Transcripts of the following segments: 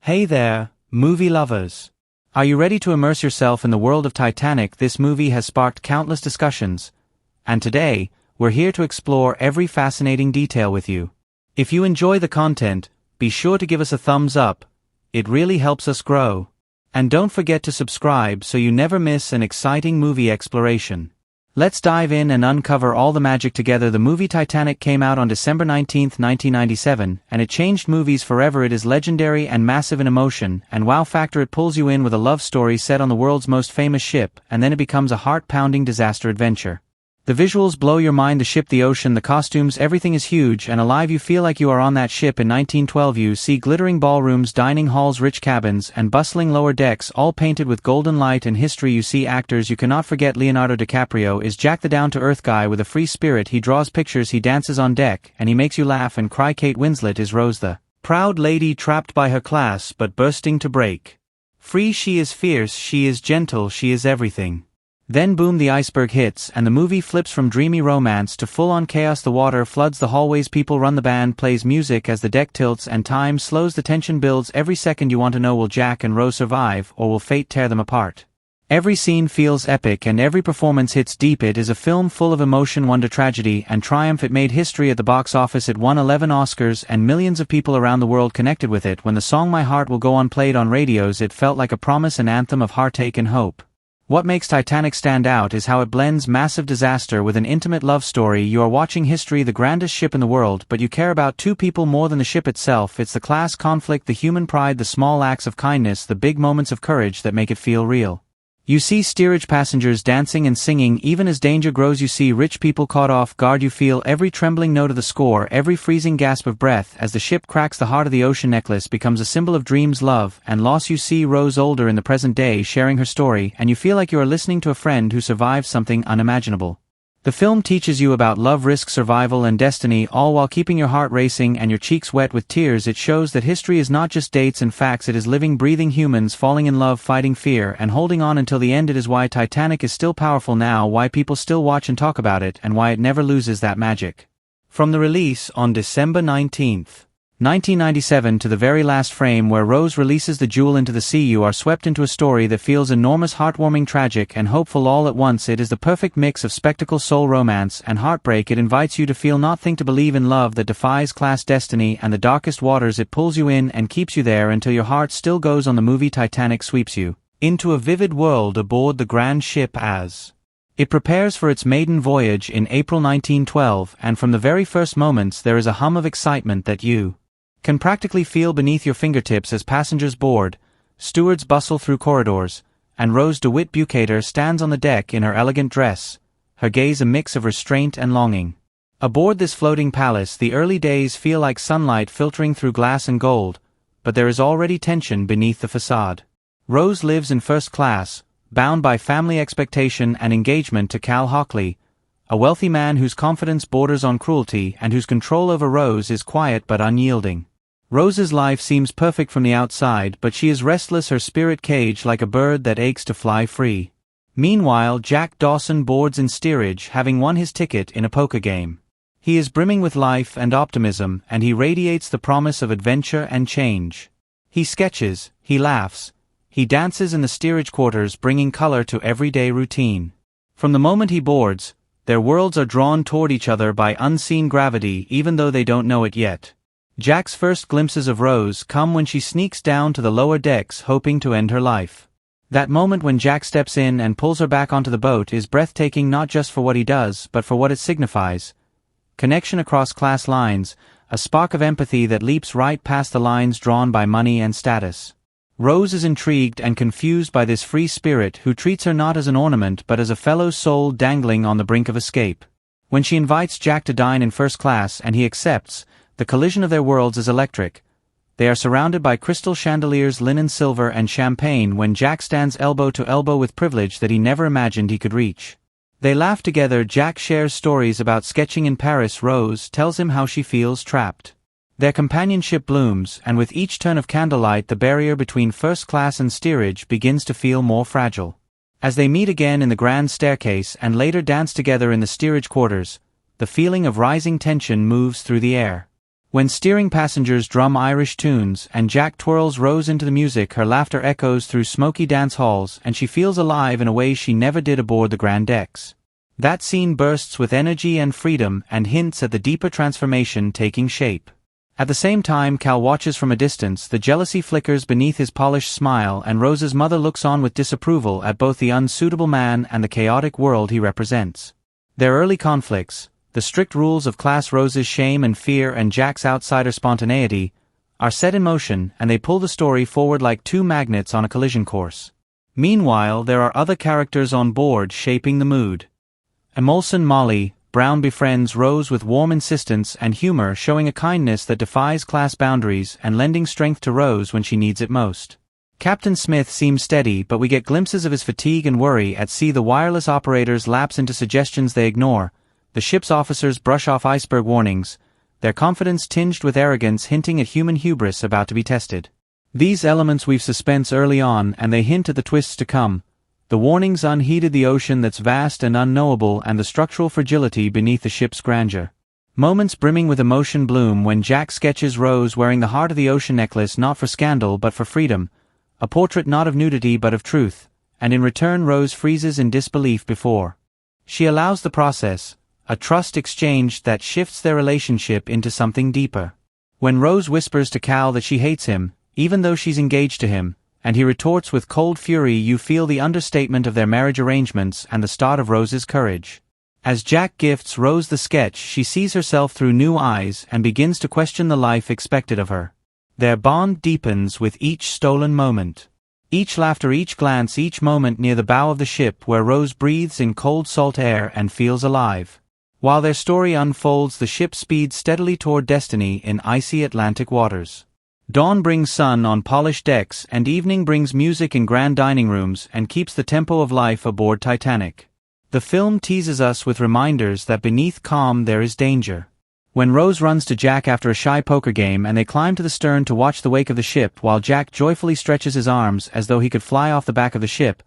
Hey there, movie lovers. Are you ready to immerse yourself in the world of Titanic? This movie has sparked countless discussions, and today, we're here to explore every fascinating detail with you. If you enjoy the content, be sure to give us a thumbs up. It really helps us grow. And don't forget to subscribe so you never miss an exciting movie exploration. Let's dive in and uncover all the magic together. The movie Titanic came out on December 19, 1997, and it changed movies forever. It is legendary and massive in emotion and wow factor. It pulls you in with a love story set on the world's most famous ship, and then it becomes a heart-pounding disaster adventure. The visuals blow your mind. The ship, the ocean, the costumes, everything is huge and alive. You feel like you are on that ship in 1912. You see glittering ballrooms, dining halls, rich cabins, and bustling lower decks, all painted with golden light and history. You see actors you cannot forget. Leonardo DiCaprio is Jack, the down-to-earth guy with a free spirit. He draws pictures, he dances on deck, and he makes you laugh and cry. Kate Winslet is Rose, the proud lady trapped by her class but bursting to break free. She is fierce, she is gentle, she is everything. Then boom, the iceberg hits, and the movie flips from dreamy romance to full-on chaos. The water floods the hallways, people run, the band plays music as the deck tilts and time slows. The tension builds every second. You want to know, will Jack and Rose survive, or will fate tear them apart? Every scene feels epic and every performance hits deep. It is a film full of emotion, wonder, tragedy, and triumph. It made history at the box office. It won 11 Oscars, and millions of people around the world connected with it. When the song My Heart Will Go On played on radios, it felt like a promise, an anthem of heartache and hope. What makes Titanic stand out is how it blends massive disaster with an intimate love story. You are watching history, the grandest ship in the world, but you care about two people more than the ship itself. It's the class conflict, the human pride, the small acts of kindness, the big moments of courage that make it feel real. You see steerage passengers dancing and singing even as danger grows. You see rich people caught off guard. You feel every trembling note of the score, every freezing gasp of breath as the ship cracks the heart of the ocean. Necklace becomes a symbol of dreams, love, and loss. You see Rose, older in the present day, sharing her story, and you feel like you are listening to a friend who survived something unimaginable. The film teaches you about love, risk, survival, and destiny, all while keeping your heart racing and your cheeks wet with tears. It shows that history is not just dates and facts, it is living, breathing humans falling in love, fighting fear, and holding on until the end. It is why Titanic is still powerful now, why people still watch and talk about it, and why it never loses that magic. From the release on December 19th, 1997 to the very last frame where Rose releases the jewel into the sea, you are swept into a story that feels enormous, heartwarming, tragic, and hopeful all at once. It is the perfect mix of spectacle, soul, romance, and heartbreak. It invites you to feel, not think, to believe in love that defies class, destiny, and the darkest waters. It pulls you in and keeps you there until your heart still goes on. The movie Titanic sweeps you into a vivid world aboard the grand ship as it prepares for its maiden voyage in April 1912, and from the very first moments there is a hum of excitement that you can practically feel beneath your fingertips as passengers board, stewards bustle through corridors, and Rose DeWitt Bukater stands on the deck in her elegant dress, her gaze a mix of restraint and longing. Aboard this floating palace, the early days feel like sunlight filtering through glass and gold, but there is already tension beneath the facade. Rose lives in first class, bound by family expectation and engagement to Cal Hockley, a wealthy man whose confidence borders on cruelty and whose control over Rose is quiet but unyielding. Rose's life seems perfect from the outside, but she is restless, her spirit caged like a bird that aches to fly free. Meanwhile, Jack Dawson boards in steerage, having won his ticket in a poker game. He is brimming with life and optimism, and he radiates the promise of adventure and change. He sketches, he laughs, he dances in the steerage quarters, bringing color to everyday routine. From the moment he boards, their worlds are drawn toward each other by unseen gravity, even though they don't know it yet. Jack's first glimpses of Rose come when she sneaks down to the lower decks hoping to end her life. That moment when Jack steps in and pulls her back onto the boat is breathtaking, not just for what he does, but for what it signifies. Connection across class lines, a spark of empathy that leaps right past the lines drawn by money and status. Rose is intrigued and confused by this free spirit who treats her not as an ornament but as a fellow soul dangling on the brink of escape. When she invites Jack to dine in first class and he accepts, the collision of their worlds is electric. They are surrounded by crystal chandeliers, linen, silver, and champagne when Jack stands elbow to elbow with privilege that he never imagined he could reach. They laugh together. Jack shares stories about sketching in Paris. Rose tells him how she feels trapped. Their companionship blooms, and with each turn of candlelight the barrier between first class and steerage begins to feel more fragile. As they meet again in the grand staircase and later dance together in the steerage quarters, the feeling of rising tension moves through the air. When steering passengers drum Irish tunes and Jack twirls Rose into the music, her laughter echoes through smoky dance halls and she feels alive in a way she never did aboard the Grand Decks. That scene bursts with energy and freedom and hints at the deeper transformation taking shape. At the same time, Cal watches from a distance. The jealousy flickers beneath his polished smile, and Rose's mother looks on with disapproval at both the unsuitable man and the chaotic world he represents. Their early conflicts, the strict rules of class, Rose's shame and fear and Jack's outsider spontaneity, are set in motion, and they pull the story forward like two magnets on a collision course. Meanwhile, there are other characters on board shaping the mood. Emulsion Molly Brown befriends Rose with warm insistence and humor, showing a kindness that defies class boundaries and lending strength to Rose when she needs it most. Captain Smith seems steady, but we get glimpses of his fatigue and worry at sea. The wireless operators lapse into suggestions they ignore. The ship's officers brush off iceberg warnings, their confidence tinged with arrogance, hinting at human hubris about to be tested. These elements weave suspense early on, and they hint at the twists to come. The warnings unheeded, the ocean that's vast and unknowable, and the structural fragility beneath the ship's grandeur. Moments brimming with emotion bloom when Jack sketches Rose wearing the heart of the ocean necklace, not for scandal but for freedom, a portrait not of nudity but of truth, and in return Rose freezes in disbelief before she allows the process, a trust exchange that shifts their relationship into something deeper. When Rose whispers to Cal that she hates him, even though she's engaged to him, and he retorts with cold fury, you feel the understatement of their marriage arrangements and the start of Rose's courage. As Jack gifts Rose the sketch, she sees herself through new eyes and begins to question the life expected of her. Their bond deepens with each stolen moment. Each laughter, each glance, each moment near the bow of the ship where Rose breathes in cold salt air and feels alive. While their story unfolds, the ship speeds steadily toward destiny in icy Atlantic waters. Dawn brings sun on polished decks, and evening brings music in grand dining rooms and keeps the tempo of life aboard Titanic. The film teases us with reminders that beneath calm there is danger. When Rose runs to Jack after a shy poker game and they climb to the stern to watch the wake of the ship while Jack joyfully stretches his arms as though he could fly off the back of the ship,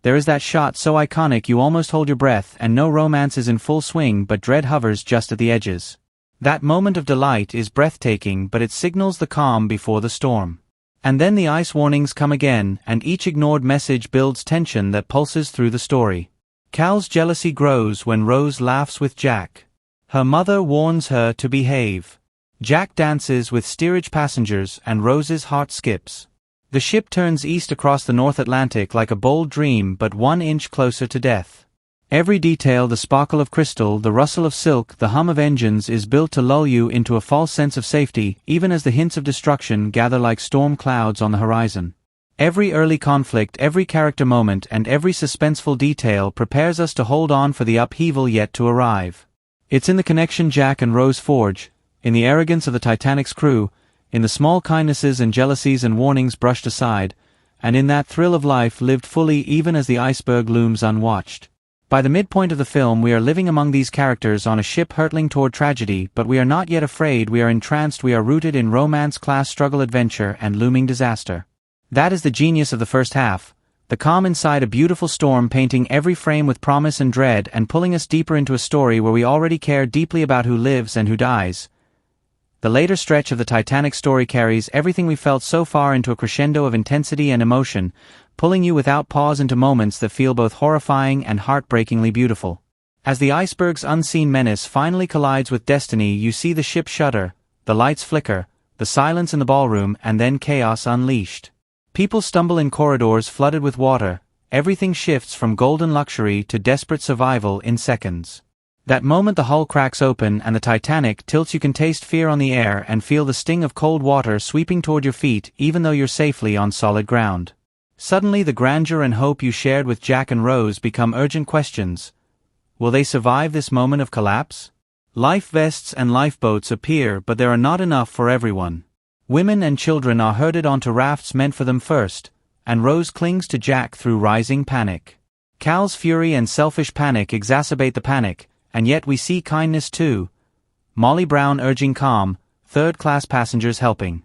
there is that shot so iconic you almost hold your breath, and no romance is in full swing but dread hovers just at the edges. That moment of delight is breathtaking, but it signals the calm before the storm. And then the ice warnings come again, and each ignored message builds tension that pulses through the story. Cal's jealousy grows when Rose laughs with Jack. Her mother warns her to behave. Jack dances with steerage passengers and Rose's heart skips. The ship turns east across the North Atlantic like a bold dream, but 1 inch closer to death. Every detail, the sparkle of crystal, the rustle of silk, the hum of engines, is built to lull you into a false sense of safety, even as the hints of destruction gather like storm clouds on the horizon. Every early conflict, every character moment, and every suspenseful detail prepares us to hold on for the upheaval yet to arrive. It's in the connection Jack and Rose forge, in the arrogance of the Titanic's crew, in the small kindnesses and jealousies and warnings brushed aside, and in that thrill of life lived fully even as the iceberg looms unwatched. By the midpoint of the film we are living among these characters on a ship hurtling toward tragedy, but we are not yet afraid, we are entranced, we are rooted in romance, class struggle, adventure, and looming disaster. That is the genius of the first half, the calm inside a beautiful storm, painting every frame with promise and dread and pulling us deeper into a story where we already care deeply about who lives and who dies. The later stretch of the Titanic story carries everything we felt so far into a crescendo of intensity and emotion, pulling you without pause into moments that feel both horrifying and heartbreakingly beautiful. As the iceberg's unseen menace finally collides with destiny, you see the ship shudder, the lights flicker, the silence in the ballroom, and then chaos unleashed. People stumble in corridors flooded with water, everything shifts from golden luxury to desperate survival in seconds. That moment the hull cracks open and the Titanic tilts, you can taste fear on the air and feel the sting of cold water sweeping toward your feet even though you're safely on solid ground. Suddenly the grandeur and hope you shared with Jack and Rose become urgent questions. Will they survive this moment of collapse? Life vests and lifeboats appear, but there are not enough for everyone. Women and children are herded onto rafts meant for them first, and Rose clings to Jack through rising panic. Cal's fury and selfish panic exacerbate the panic, and yet we see kindness too. Molly Brown urging calm, third-class passengers helping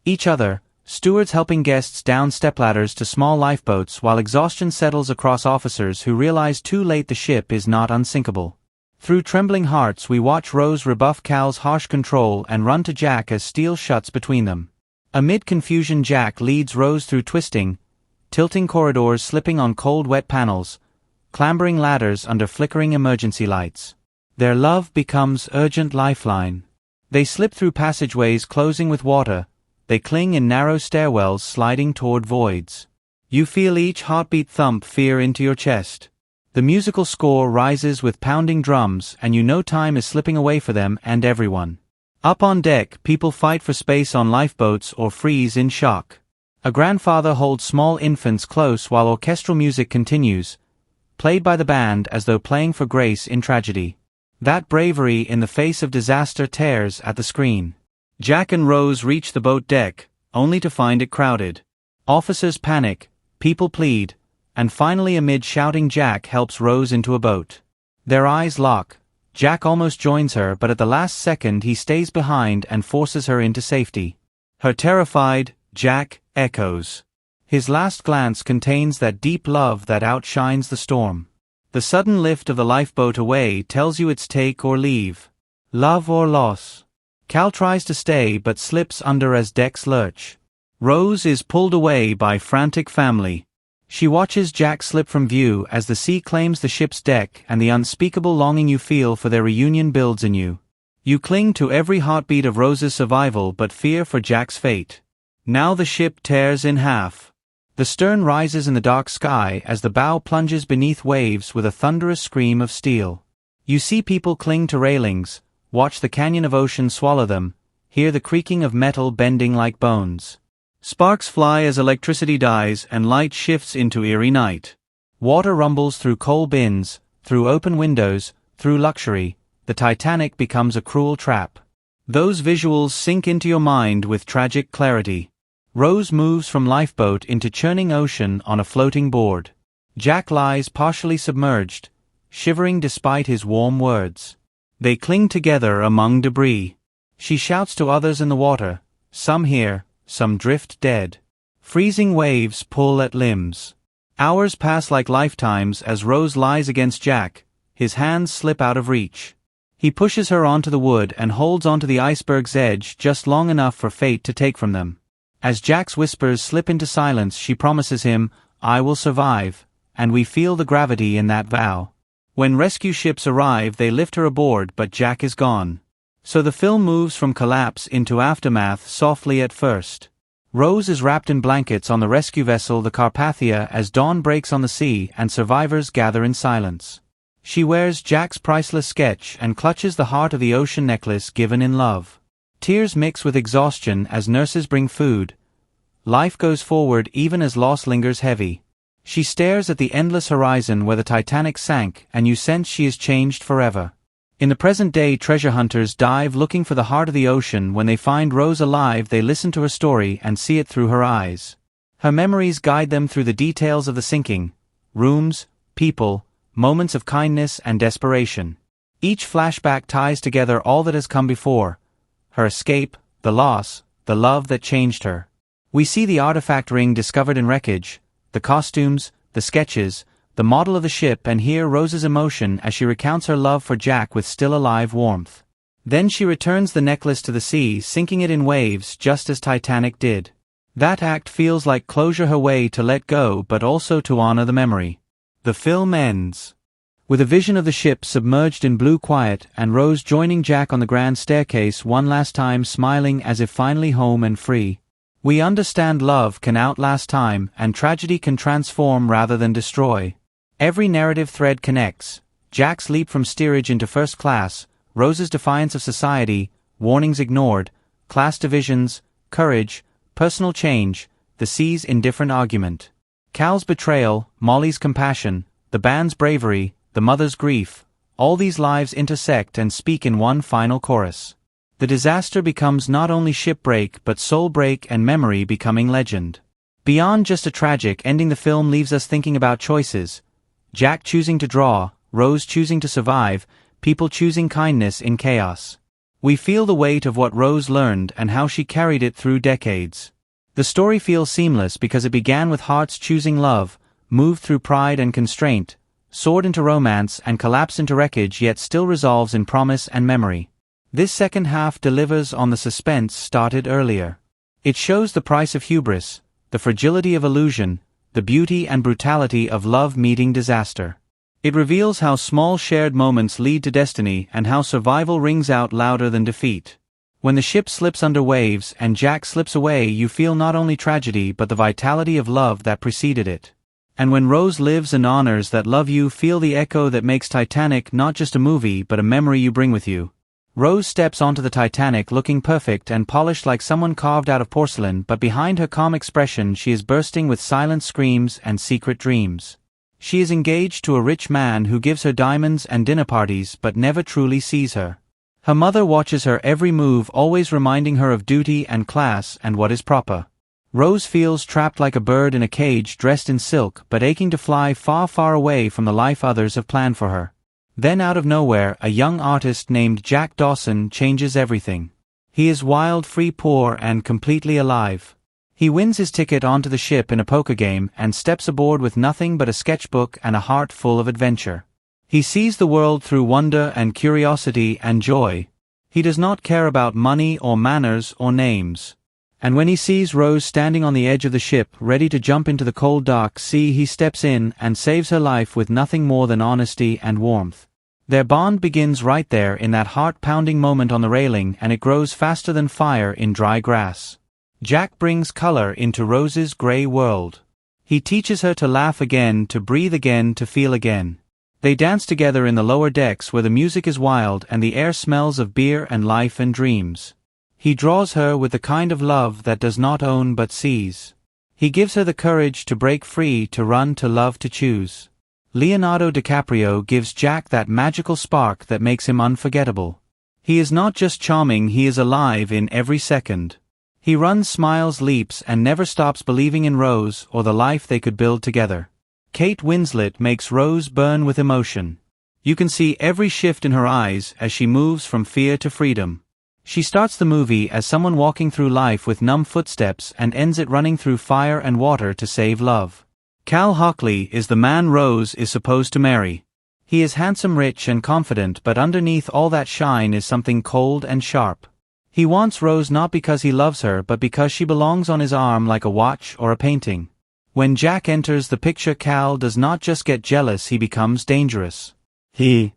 each other, stewards helping guests down stepladders to small lifeboats while exhaustion settles across officers who realize too late the ship is not unsinkable. Through trembling hearts we watch Rose rebuff Cal's harsh control and run to Jack as steel shuts between them. Amid confusion Jack leads Rose through twisting, tilting corridors, slipping on cold wet panels, clambering ladders under flickering emergency lights. Their love becomes urgent lifeline. They slip through passageways closing with water, they cling in narrow stairwells sliding toward voids. You feel each heartbeat thump fear into your chest. The musical score rises with pounding drums and you know time is slipping away for them and everyone. Up on deck, people fight for space on lifeboats or freeze in shock. A grandfather holds small infants close while orchestral music continues, played by the band as though playing for grace in tragedy. That bravery in the face of disaster tears at the screen. Jack and Rose reach the boat deck, only to find it crowded. Officers panic, people plead, and finally amid shouting Jack helps Rose into a boat. Their eyes lock. Jack almost joins her but at the last second he stays behind and forces her into safety. Her terrified, Jack, echoes. His last glance contains that deep love that outshines the storm. The sudden lift of the lifeboat away tells you it's take or leave. Love or loss. Cal tries to stay but slips under as decks lurch. Rose is pulled away by frantic family. She watches Jack slip from view as the sea claims the ship's deck and the unspeakable longing you feel for their reunion builds in you. You cling to every heartbeat of Rose's survival but fear for Jack's fate. Now the ship tears in half. The stern rises in the dark sky as the bow plunges beneath waves with a thunderous scream of steel. You see people cling to railings, watch the canyon of ocean swallow them, hear the creaking of metal bending like bones. Sparks fly as electricity dies and light shifts into eerie night. Water rumbles through coal bins, through open windows, through luxury. The Titanic becomes a cruel trap. Those visuals sink into your mind with tragic clarity. Rose moves from lifeboat into churning ocean on a floating board. Jack lies partially submerged, shivering despite his warm words. They cling together among debris. She shouts to others in the water, some hear, some drift dead. Freezing waves pull at limbs. Hours pass like lifetimes as Rose lies against Jack, his hands slip out of reach. He pushes her onto the wood and holds onto the iceberg's edge just long enough for fate to take from them. As Jack's whispers slip into silence she promises him, "I will survive," and we feel the gravity in that vow. When rescue ships arrive they lift her aboard but Jack is gone. So the film moves from collapse into aftermath softly at first. Rose is wrapped in blankets on the rescue vessel the Carpathia as dawn breaks on the sea and survivors gather in silence. She wears Jack's priceless sketch and clutches the heart of the ocean necklace given in love. Tears mix with exhaustion as nurses bring food. Life goes forward even as loss lingers heavy. She stares at the endless horizon where the Titanic sank and you sense she is changed forever. In the present day treasure hunters dive looking for the heart of the ocean. When they find Rose alive they listen to her story and see it through her eyes. Her memories guide them through the details of the sinking. Rooms, people, moments of kindness and desperation. Each flashback ties together all that has come before. Her escape, the loss, the love that changed her. We see the artifact ring discovered in wreckage, the costumes, the sketches, the model of the ship and hear Rose's emotion as she recounts her love for Jack with still alive warmth. Then she returns the necklace to the sea, sinking it in waves just as Titanic did. That act feels like closure, her way to let go but also to honor the memory. The film ends with a vision of the ship submerged in blue quiet and Rose joining Jack on the grand staircase one last time, smiling as if finally home and free. We understand love can outlast time and tragedy can transform rather than destroy. Every narrative thread connects. Jack's leap from steerage into first class, Rose's defiance of society, warnings ignored, class divisions, courage, personal change, the sea's indifferent argument. Cal's betrayal, Molly's compassion, the band's bravery, the mother's grief, all these lives intersect and speak in one final chorus. The disaster becomes not only shipbreak but soul break and memory becoming legend. Beyond just a tragic ending, the film leaves us thinking about choices. Jack choosing to draw, Rose choosing to survive, people choosing kindness in chaos. We feel the weight of what Rose learned and how she carried it through decades. The story feels seamless because it began with hearts choosing love, moved through pride and constraint, soared into romance and collapsed into wreckage yet still resolves in promise and memory. This second half delivers on the suspense started earlier. It shows the price of hubris, the fragility of illusion, the beauty and brutality of love meeting disaster. It reveals how small shared moments lead to destiny and how survival rings out louder than defeat. When the ship slips under waves and Jack slips away, you feel not only tragedy but the vitality of love that preceded it. And when Rose lives and honors that love, you feel the echo that makes Titanic not just a movie but a memory you bring with you. Rose steps onto the Titanic looking perfect and polished like someone carved out of porcelain, but behind her calm expression she is bursting with silent screams and secret dreams. She is engaged to a rich man who gives her diamonds and dinner parties but never truly sees her. Her mother watches her every move, always reminding her of duty and class and what is proper. Rose feels trapped like a bird in a cage dressed in silk but aching to fly far, far away from the life others have planned for her. Then out of nowhere, a young artist named Jack Dawson changes everything. He is wild, free, poor, and completely alive. He wins his ticket onto the ship in a poker game and steps aboard with nothing but a sketchbook and a heart full of adventure. He sees the world through wonder and curiosity and joy. He does not care about money or manners or names. And when he sees Rose standing on the edge of the ship, ready to jump into the cold dark sea, he steps in and saves her life with nothing more than honesty and warmth. Their bond begins right there in that heart-pounding moment on the railing, and it grows faster than fire in dry grass. Jack brings color into Rose's gray world. He teaches her to laugh again, to breathe again, to feel again. They dance together in the lower decks where the music is wild and the air smells of beer and life and dreams. He draws her with the kind of love that does not own but sees. He gives her the courage to break free, to run, to love, to choose. Leonardo DiCaprio gives Jack that magical spark that makes him unforgettable. He is not just charming, he is alive in every second. He runs, smiles, leaps, and never stops believing in Rose or the life they could build together. Kate Winslet makes Rose burn with emotion. You can see every shift in her eyes as she moves from fear to freedom. She starts the movie as someone walking through life with numb footsteps and ends it running through fire and water to save love. Cal Hockley is the man Rose is supposed to marry. He is handsome, rich, and confident, but underneath all that shine is something cold and sharp. He wants Rose not because he loves her but because she belongs on his arm like a watch or a painting. When Jack enters the picture, Cal does not just get jealous, he becomes dangerous. He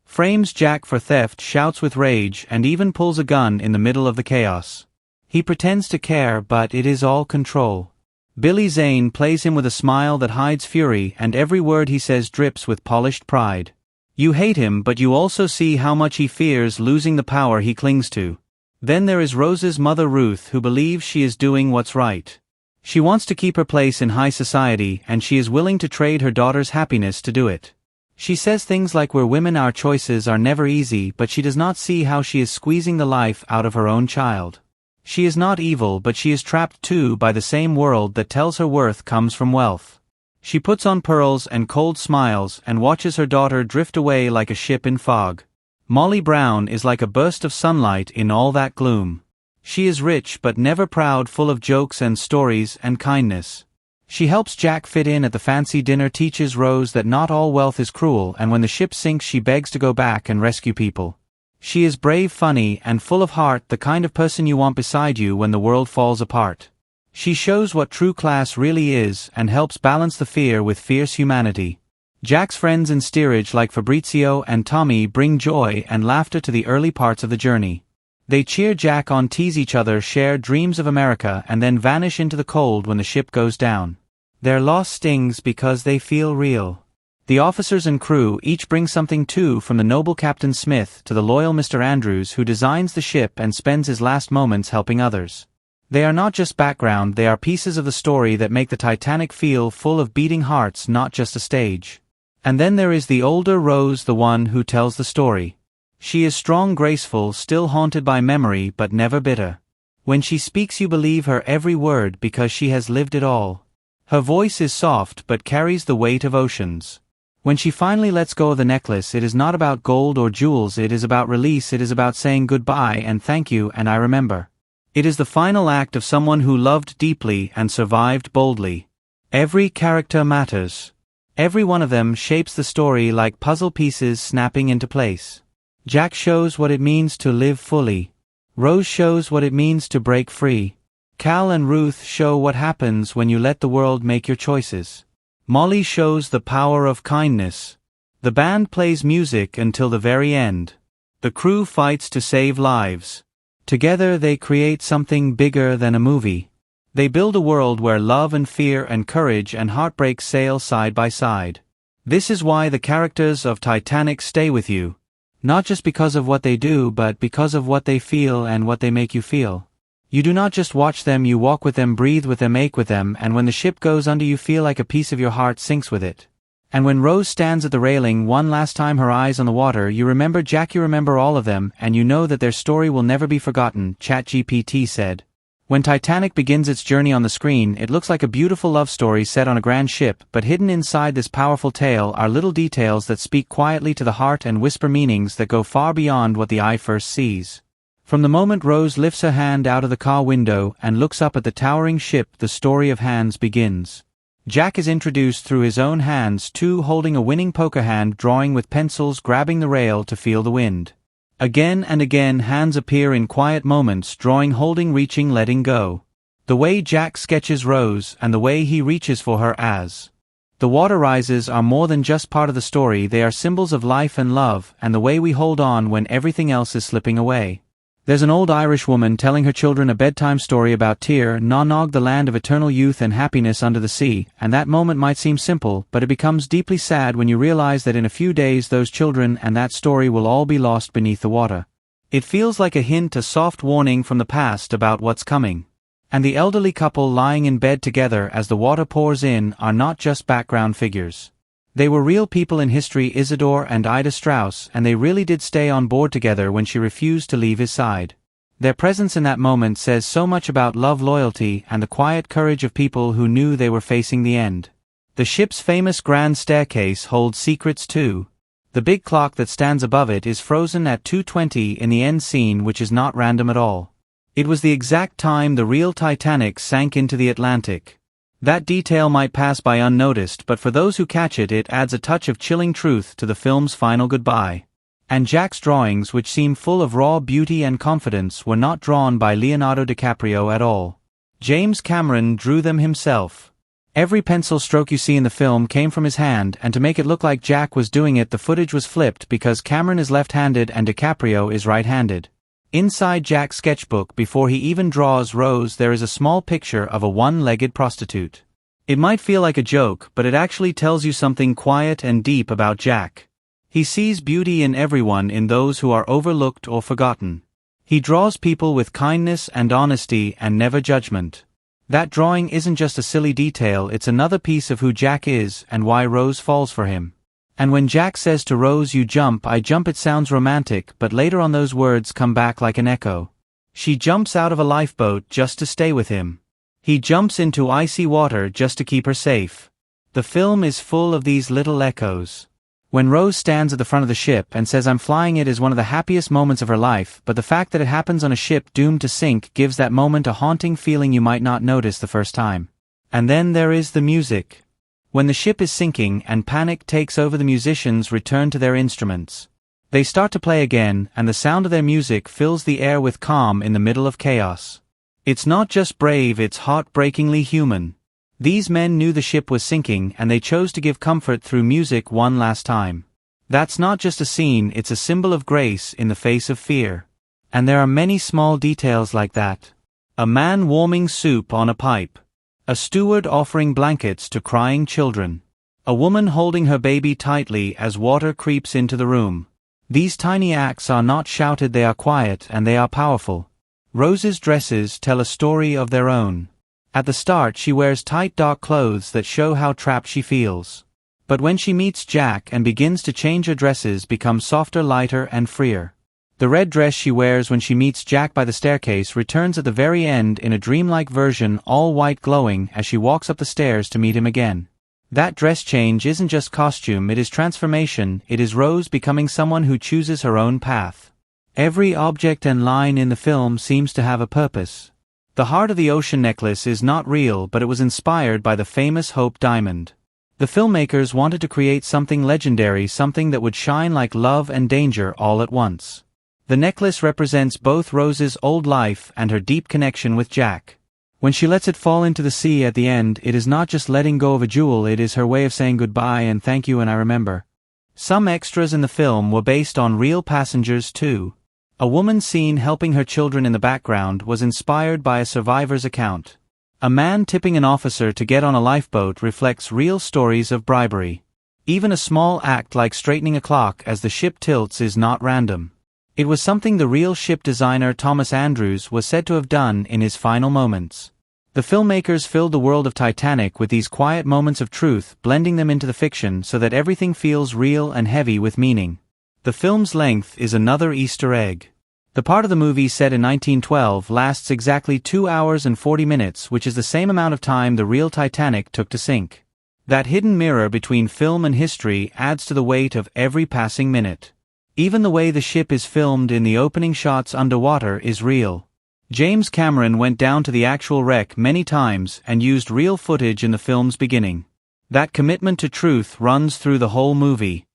frames Jack for theft, shouts with rage, and even pulls a gun in the middle of the chaos. He pretends to care, but it is all control. Billy Zane plays him with a smile that hides fury, and every word he says drips with polished pride. You hate him, but you also see how much he fears losing the power he clings to. Then there is Rose's mother, Ruth, who believes she is doing what's right. She wants to keep her place in high society, and she is willing to trade her daughter's happiness to do it. She says things like, "We're women, our choices are never easy," but she does not see how she is squeezing the life out of her own child. She is not evil, but she is trapped too by the same world that tells her worth comes from wealth. She puts on pearls and cold smiles and watches her daughter drift away like a ship in fog. Molly Brown is like a burst of sunlight in all that gloom. She is rich but never proud, full of jokes and stories and kindness. She helps Jack fit in at the fancy dinner, teaches Rose that not all wealth is cruel, and when the ship sinks she begs to go back and rescue people. She is brave, funny, and full of heart, the kind of person you want beside you when the world falls apart. She shows what true class really is and helps balance the fear with fierce humanity. Jack's friends in steerage like Fabrizio and Tommy bring joy and laughter to the early parts of the journey. They cheer Jack on, tease each other, share dreams of America, and then vanish into the cold when the ship goes down. Their loss stings because they feel real. The officers and crew each bring something too, from the noble Captain Smith to the loyal Mr. Andrews who designs the ship and spends his last moments helping others. They are not just background, they are pieces of the story that make the Titanic feel full of beating hearts, not just a stage. And then there is the older Rose, the one who tells the story. She is strong, graceful, still haunted by memory but never bitter. When she speaks you believe her every word because she has lived it all. Her voice is soft but carries the weight of oceans. When she finally lets go of the necklace, it is not about gold or jewels, it is about release, it is about saying goodbye and thank you and I remember. It is the final act of someone who loved deeply and survived boldly. Every character matters. Every one of them shapes the story like puzzle pieces snapping into place. Jack shows what it means to live fully. Rose shows what it means to break free. Cal and Ruth show what happens when you let the world make your choices. Molly shows the power of kindness. The band plays music until the very end. The crew fights to save lives. Together they create something bigger than a movie. They build a world where love and fear and courage and heartbreak sail side by side. This is why the characters of Titanic stay with you. Not just because of what they do, but because of what they feel and what they make you feel. You do not just watch them, you walk with them, breathe with them, ache with them, and when the ship goes under you feel like a piece of your heart sinks with it. And when Rose stands at the railing one last time, her eyes on the water, you remember Jack, you remember all of them, and you know that their story will never be forgotten, ChatGPT said. When Titanic begins its journey on the screen, it looks like a beautiful love story set on a grand ship, but hidden inside this powerful tale are little details that speak quietly to the heart and whisper meanings that go far beyond what the eye first sees. From the moment Rose lifts her hand out of the car window and looks up at the towering ship, the story of hands begins. Jack is introduced through his own hands, too, holding a winning poker hand, drawing with pencils, grabbing the rail to feel the wind. Again and again hands appear in quiet moments, drawing, holding, reaching, letting go. The way Jack sketches Rose and the way he reaches for her as the water rises are more than just part of the story, they are symbols of life and love, and the way we hold on when everything else is slipping away. There's an old Irish woman telling her children a bedtime story about Tir na Nog, the land of eternal youth and happiness under the sea, and that moment might seem simple, but it becomes deeply sad when you realize that in a few days those children and that story will all be lost beneath the water. It feels like a hint, a soft warning from the past about what's coming. And the elderly couple lying in bed together as the water pours in are not just background figures. They were real people in history, Isidore and Ida Strauss, and they really did stay on board together when she refused to leave his side. Their presence in that moment says so much about love, loyalty, and the quiet courage of people who knew they were facing the end. The ship's famous grand staircase holds secrets too. The big clock that stands above it is frozen at 2:20 in the end scene, which is not random at all. It was the exact time the real Titanic sank into the Atlantic. That detail might pass by unnoticed, but for those who catch it, it adds a touch of chilling truth to the film's final goodbye. And Jack's drawings, which seem full of raw beauty and confidence, were not drawn by Leonardo DiCaprio at all. James Cameron drew them himself. Every pencil stroke you see in the film came from his hand, and to make it look like Jack was doing it, the footage was flipped because Cameron is left-handed and DiCaprio is right-handed. Inside Jack's sketchbook, before he even draws Rose, there is a small picture of a one-legged prostitute. It might feel like a joke, but it actually tells you something quiet and deep about Jack. He sees beauty in everyone, in those who are overlooked or forgotten. He draws people with kindness and honesty and never judgment. That drawing isn't just a silly detail, it's another piece of who Jack is and why Rose falls for him. And when Jack says to Rose, "You jump, I jump," it sounds romantic, but later on those words come back like an echo. She jumps out of a lifeboat just to stay with him. He jumps into icy water just to keep her safe. The film is full of these little echoes. When Rose stands at the front of the ship and says, "I'm flying," it is one of the happiest moments of her life, but the fact that it happens on a ship doomed to sink gives that moment a haunting feeling you might not notice the first time. And then there is the music. When the ship is sinking and panic takes over, the musicians return to their instruments. They start to play again, and the sound of their music fills the air with calm in the middle of chaos. It's not just brave, it's heartbreakingly human. These men knew the ship was sinking, and they chose to give comfort through music one last time. That's not just a scene, it's a symbol of grace in the face of fear. And there are many small details like that. A man warming soup on a pipe. A steward offering blankets to crying children. A woman holding her baby tightly as water creeps into the room. These tiny acts are not shouted, they are quiet, and they are powerful. Rose's dresses tell a story of their own. At the start she wears tight dark clothes that show how trapped she feels. But when she meets Jack and begins to change, her dresses become softer, lighter, and freer. The red dress she wears when she meets Jack by the staircase returns at the very end in a dreamlike version, all white glowing, as she walks up the stairs to meet him again. That dress change isn't just costume, it is transformation, it is Rose becoming someone who chooses her own path. Every object and line in the film seems to have a purpose. The Heart of the Ocean necklace is not real, but it was inspired by the famous Hope diamond. The filmmakers wanted to create something legendary, something that would shine like love and danger all at once. The necklace represents both Rose's old life and her deep connection with Jack. When she lets it fall into the sea at the end, it is not just letting go of a jewel, it is her way of saying goodbye and thank you and I remember. Some extras in the film were based on real passengers too. A woman seen helping her children in the background was inspired by a survivor's account. A man tipping an officer to get on a lifeboat reflects real stories of bribery. Even a small act like straightening a clock as the ship tilts is not random. It was something the real ship designer Thomas Andrews was said to have done in his final moments. The filmmakers filled the world of Titanic with these quiet moments of truth, blending them into the fiction so that everything feels real and heavy with meaning. The film's length is another Easter egg. The part of the movie set in 1912 lasts exactly 2 hours and 40 minutes, which is the same amount of time the real Titanic took to sink. That hidden mirror between film and history adds to the weight of every passing minute. Even the way the ship is filmed in the opening shots underwater is real. James Cameron went down to the actual wreck many times and used real footage in the film's beginning. That commitment to truth runs through the whole movie.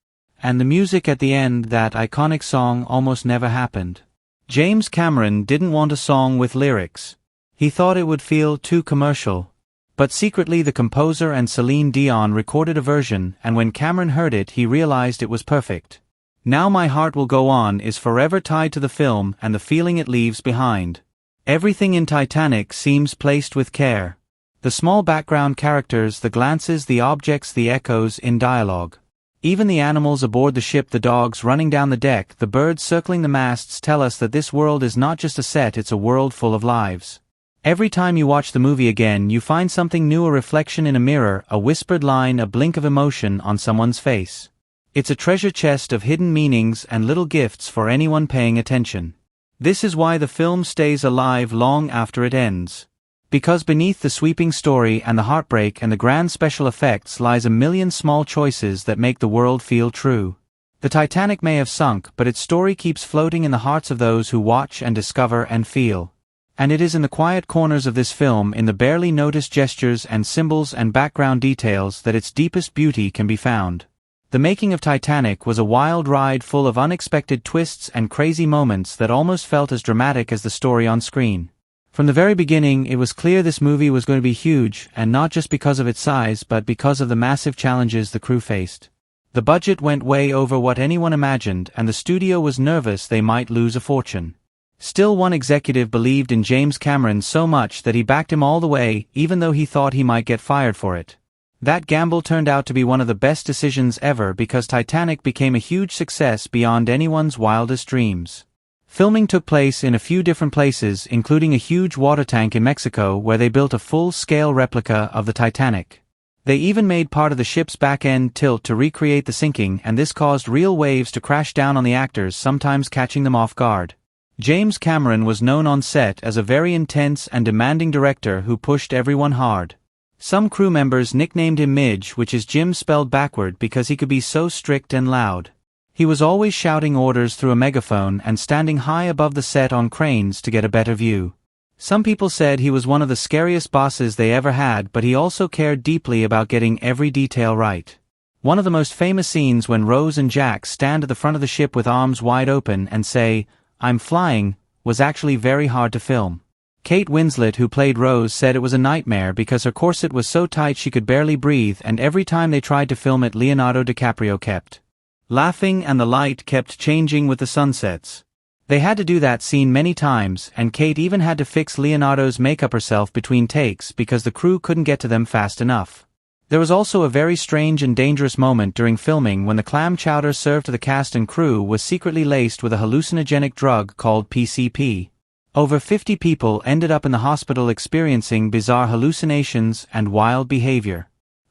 And the music at the end, that iconic song, almost never happened. James Cameron didn't want a song with lyrics. He thought it would feel too commercial. But secretly the composer and Celine Dion recorded a version, and when Cameron heard it he realized it was perfect. Now My Heart Will Go On is forever tied to the film and the feeling it leaves behind. Everything in Titanic seems placed with care. The small background characters, the glances, the objects, the echoes in dialogue. Even the animals aboard the ship, the dogs running down the deck, the birds circling the masts tell us that this world is not just a set, it's a world full of lives. Every time you watch the movie again you find something new, a reflection in a mirror, a whispered line, a blink of emotion on someone's face. It's a treasure chest of hidden meanings and little gifts for anyone paying attention. This is why the film stays alive long after it ends. Because beneath the sweeping story and the heartbreak and the grand special effects lies a million small choices that make the world feel true. The Titanic may have sunk, but its story keeps floating in the hearts of those who watch and discover and feel. And it is in the quiet corners of this film, in the barely noticed gestures and symbols and background details, that its deepest beauty can be found. The making of Titanic was a wild ride full of unexpected twists and crazy moments that almost felt as dramatic as the story on screen. From the very beginning it was clear this movie was going to be huge, and not just because of its size but because of the massive challenges the crew faced. The budget went way over what anyone imagined, and the studio was nervous they might lose a fortune. Still, one executive believed in James Cameron so much that he backed him all the way, even though he thought he might get fired for it. That gamble turned out to be one of the best decisions ever, because Titanic became a huge success beyond anyone's wildest dreams. Filming took place in a few different places, including a huge water tank in Mexico where they built a full-scale replica of the Titanic. They even made part of the ship's back end tilt to recreate the sinking, and this caused real waves to crash down on the actors, sometimes catching them off guard. James Cameron was known on set as a very intense and demanding director who pushed everyone hard. Some crew members nicknamed him Midge, which is Jim spelled backward, because he could be so strict and loud. He was always shouting orders through a megaphone and standing high above the set on cranes to get a better view. Some people said he was one of the scariest bosses they ever had, but he also cared deeply about getting every detail right. One of the most famous scenes, when Rose and Jack stand at the front of the ship with arms wide open and say, "I'm flying," was actually very hard to film. Kate Winslet, who played Rose, said it was a nightmare because her corset was so tight she could barely breathe, and every time they tried to film it, Leonardo DiCaprio kept laughing and the light kept changing with the sunsets. They had to do that scene many times, and Kate even had to fix Leonardo's makeup herself between takes because the crew couldn't get to them fast enough. There was also a very strange and dangerous moment during filming when the clam chowder served to the cast and crew was secretly laced with a hallucinogenic drug called PCP. Over 50 people ended up in the hospital experiencing bizarre hallucinations and wild behavior.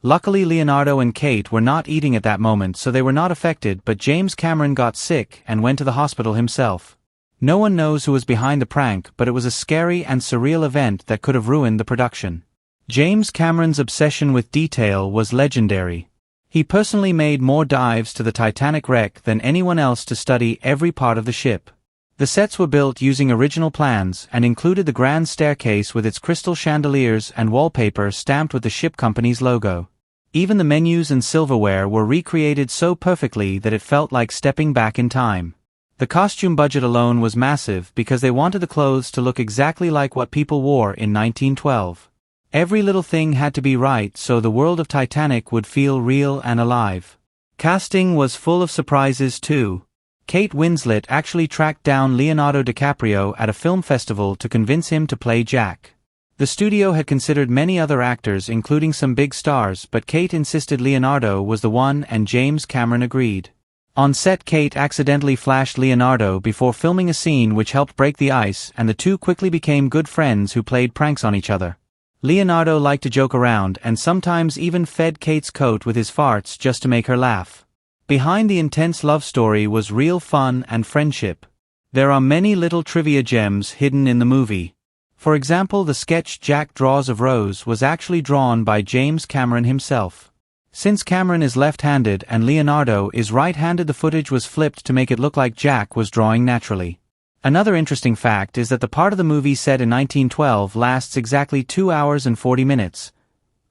Luckily, Leonardo and Kate were not eating at that moment, so they were not affected, but James Cameron got sick and went to the hospital himself. No one knows who was behind the prank, but it was a scary and surreal event that could have ruined the production. James Cameron's obsession with detail was legendary. He personally made more dives to the Titanic wreck than anyone else to study every part of the ship. The sets were built using original plans and included the grand staircase with its crystal chandeliers and wallpaper stamped with the ship company's logo. Even the menus and silverware were recreated so perfectly that it felt like stepping back in time. The costume budget alone was massive because they wanted the clothes to look exactly like what people wore in 1912. Every little thing had to be right so the world of Titanic would feel real and alive. Casting was full of surprises too. Kate Winslet actually tracked down Leonardo DiCaprio at a film festival to convince him to play Jack. The studio had considered many other actors including some big stars, but Kate insisted Leonardo was the one and James Cameron agreed. On set, Kate accidentally flashed Leonardo before filming a scene which helped break the ice, and the two quickly became good friends who played pranks on each other. Leonardo liked to joke around and sometimes even fed Kate's coat with his farts just to make her laugh. Behind the intense love story was real fun and friendship. There are many little trivia gems hidden in the movie. For example, the sketch Jack draws of Rose was actually drawn by James Cameron himself. Since Cameron is left-handed and Leonardo is right-handed, the footage was flipped to make it look like Jack was drawing naturally. Another interesting fact is that the part of the movie set in 1912 lasts exactly 2 hours and 40 minutes,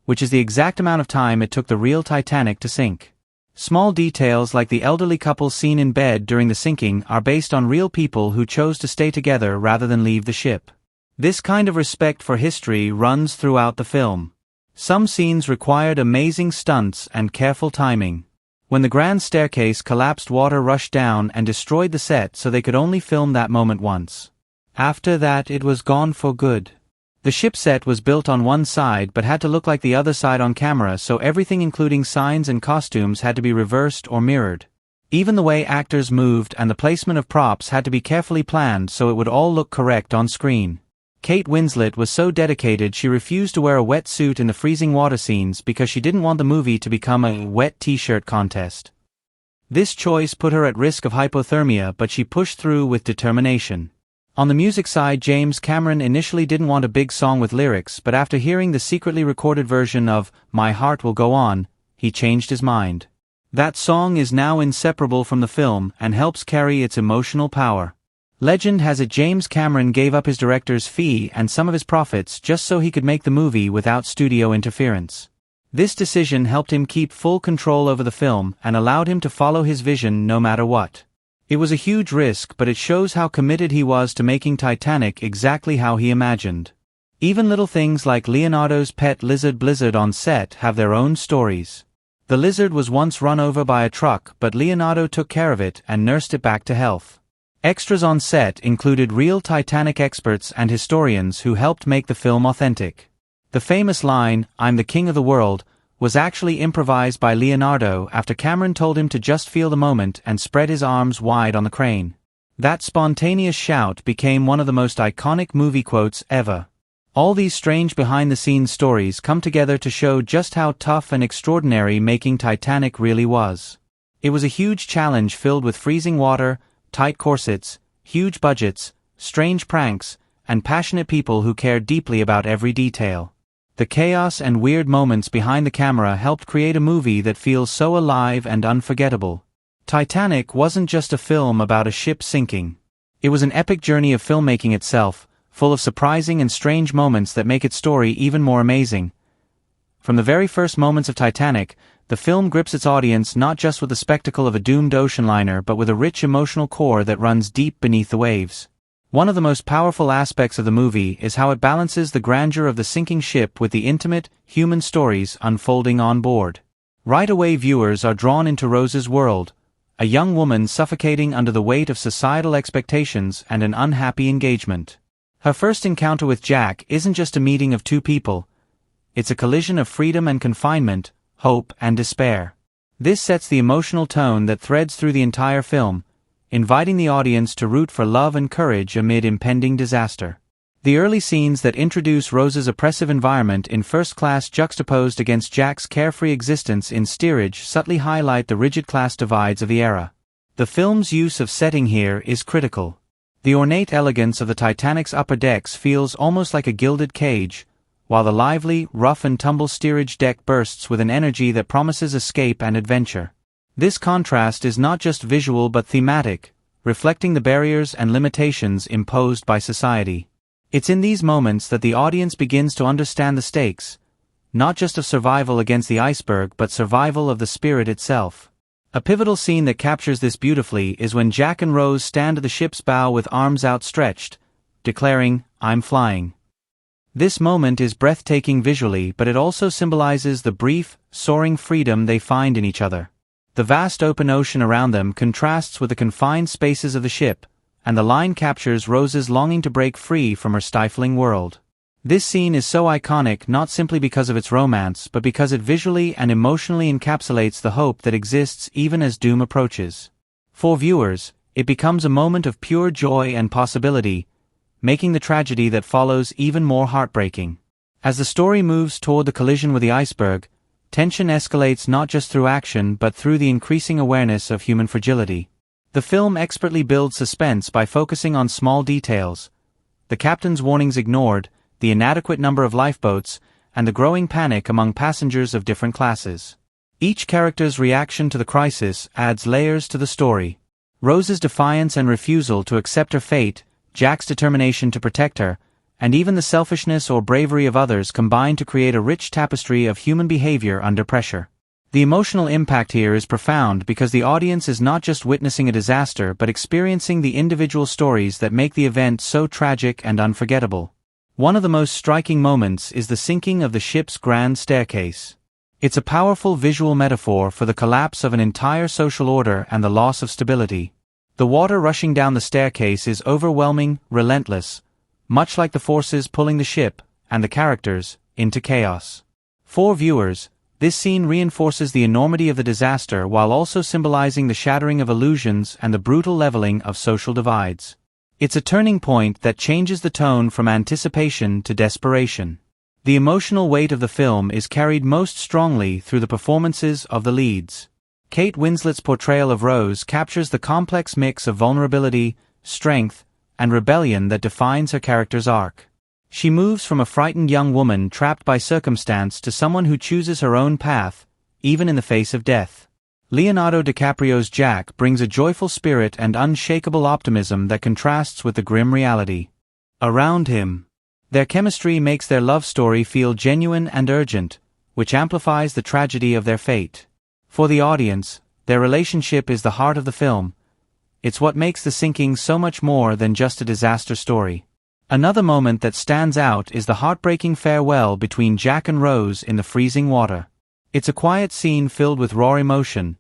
which is the exact amount of time it took the real Titanic to sink. Small details like the elderly couple seen in bed during the sinking are based on real people who chose to stay together rather than leave the ship. This kind of respect for history runs throughout the film. Some scenes required amazing stunts and careful timing. When the grand staircase collapsed, water rushed down and destroyed the set so they could only film that moment once. After that it was gone for good. The ship set was built on one side but had to look like the other side on camera, so everything including signs and costumes had to be reversed or mirrored. Even the way actors moved and the placement of props had to be carefully planned so it would all look correct on screen. Kate Winslet was so dedicated she refused to wear a wet suit in the freezing water scenes because she didn't want the movie to become a wet t-shirt contest. This choice put her at risk of hypothermia, but she pushed through with determination. On the music side, James Cameron initially didn't want a big song with lyrics, but after hearing the secretly recorded version of My Heart Will Go On, he changed his mind. That song is now inseparable from the film and helps carry its emotional power. Legend has it James Cameron gave up his director's fee and some of his profits just so he could make the movie without studio interference. This decision helped him keep full control over the film and allowed him to follow his vision no matter what. It was a huge risk, but it shows how committed he was to making Titanic exactly how he imagined. Even little things like Leonardo's pet lizard Blizzard on set have their own stories. The lizard was once run over by a truck, but Leonardo took care of it and nursed it back to health. Extras on set included real Titanic experts and historians who helped make the film authentic. The famous line, "I'm the king of the world," was actually improvised by Leonardo after Cameron told him to just feel the moment and spread his arms wide on the crane. That spontaneous shout became one of the most iconic movie quotes ever. All these strange behind-the-scenes stories come together to show just how tough and extraordinary making Titanic really was. It was a huge challenge filled with freezing water, tight corsets, huge budgets, strange pranks, and passionate people who cared deeply about every detail. The chaos and weird moments behind the camera helped create a movie that feels so alive and unforgettable. Titanic wasn't just a film about a ship sinking. It was an epic journey of filmmaking itself, full of surprising and strange moments that make its story even more amazing. From the very first moments of Titanic, the film grips its audience not just with the spectacle of a doomed ocean liner but with a rich emotional core that runs deep beneath the waves. One of the most powerful aspects of the movie is how it balances the grandeur of the sinking ship with the intimate, human stories unfolding on board. Right away, viewers are drawn into Rose's world, a young woman suffocating under the weight of societal expectations and an unhappy engagement. Her first encounter with Jack isn't just a meeting of two people, it's a collision of freedom and confinement, hope and despair. This sets the emotional tone that threads through the entire film, inviting the audience to root for love and courage amid impending disaster. The early scenes that introduce Rose's oppressive environment in first class juxtaposed against Jack's carefree existence in steerage subtly highlight the rigid class divides of the era. The film's use of setting here is critical. The ornate elegance of the Titanic's upper decks feels almost like a gilded cage, while the lively, rough-and-tumble steerage deck bursts with an energy that promises escape and adventure. This contrast is not just visual but thematic, reflecting the barriers and limitations imposed by society. It's in these moments that the audience begins to understand the stakes. not just of survival against the iceberg but survival of the spirit itself. A pivotal scene that captures this beautifully is when Jack and Rose stand at the ship's bow with arms outstretched, declaring, "I'm flying." This moment is breathtaking visually, but it also symbolizes the brief, soaring freedom they find in each other. The vast open ocean around them contrasts with the confined spaces of the ship, and the line captures Rose's longing to break free from her stifling world. This scene is so iconic not simply because of its romance but because it visually and emotionally encapsulates the hope that exists even as doom approaches. For viewers, it becomes a moment of pure joy and possibility, making the tragedy that follows even more heartbreaking. As the story moves toward the collision with the iceberg, tension escalates not just through action but through the increasing awareness of human fragility. The film expertly builds suspense by focusing on small details: the captain's warnings ignored, the inadequate number of lifeboats, and the growing panic among passengers of different classes. Each character's reaction to the crisis adds layers to the story. Rose's defiance and refusal to accept her fate, Jack's determination to protect her, and even the selfishness or bravery of others combine to create a rich tapestry of human behavior under pressure. The emotional impact here is profound because the audience is not just witnessing a disaster but experiencing the individual stories that make the event so tragic and unforgettable. One of the most striking moments is the sinking of the ship's grand staircase. It's a powerful visual metaphor for the collapse of an entire social order and the loss of stability. The water rushing down the staircase is overwhelming, relentless, much like the forces pulling the ship, and the characters, into chaos. For viewers, this scene reinforces the enormity of the disaster while also symbolizing the shattering of illusions and the brutal leveling of social divides. It's a turning point that changes the tone from anticipation to desperation. The emotional weight of the film is carried most strongly through the performances of the leads. Kate Winslet's portrayal of Rose captures the complex mix of vulnerability, strength, and rebellion that defines her character's arc. She moves from a frightened young woman trapped by circumstance to someone who chooses her own path, even in the face of death. Leonardo DiCaprio's Jack brings a joyful spirit and unshakable optimism that contrasts with the grim reality around him. Their chemistry makes their love story feel genuine and urgent, which amplifies the tragedy of their fate. For the audience, their relationship is the heart of the film. It's what makes the sinking so much more than just a disaster story. Another moment that stands out is the heartbreaking farewell between Jack and Rose in the freezing water. It's a quiet scene filled with raw emotion,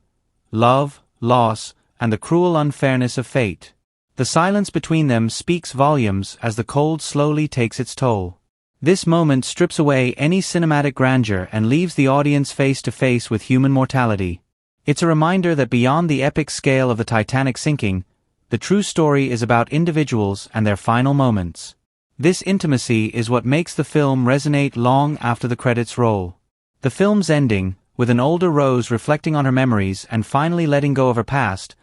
love, loss, and the cruel unfairness of fate. The silence between them speaks volumes as the cold slowly takes its toll. This moment strips away any cinematic grandeur and leaves the audience face to face with human mortality. It's a reminder that beyond the epic scale of the Titanic sinking, the true story is about individuals and their final moments. This intimacy is what makes the film resonate long after the credits roll. The film's ending, with an older Rose reflecting on her memories and finally letting go of her past,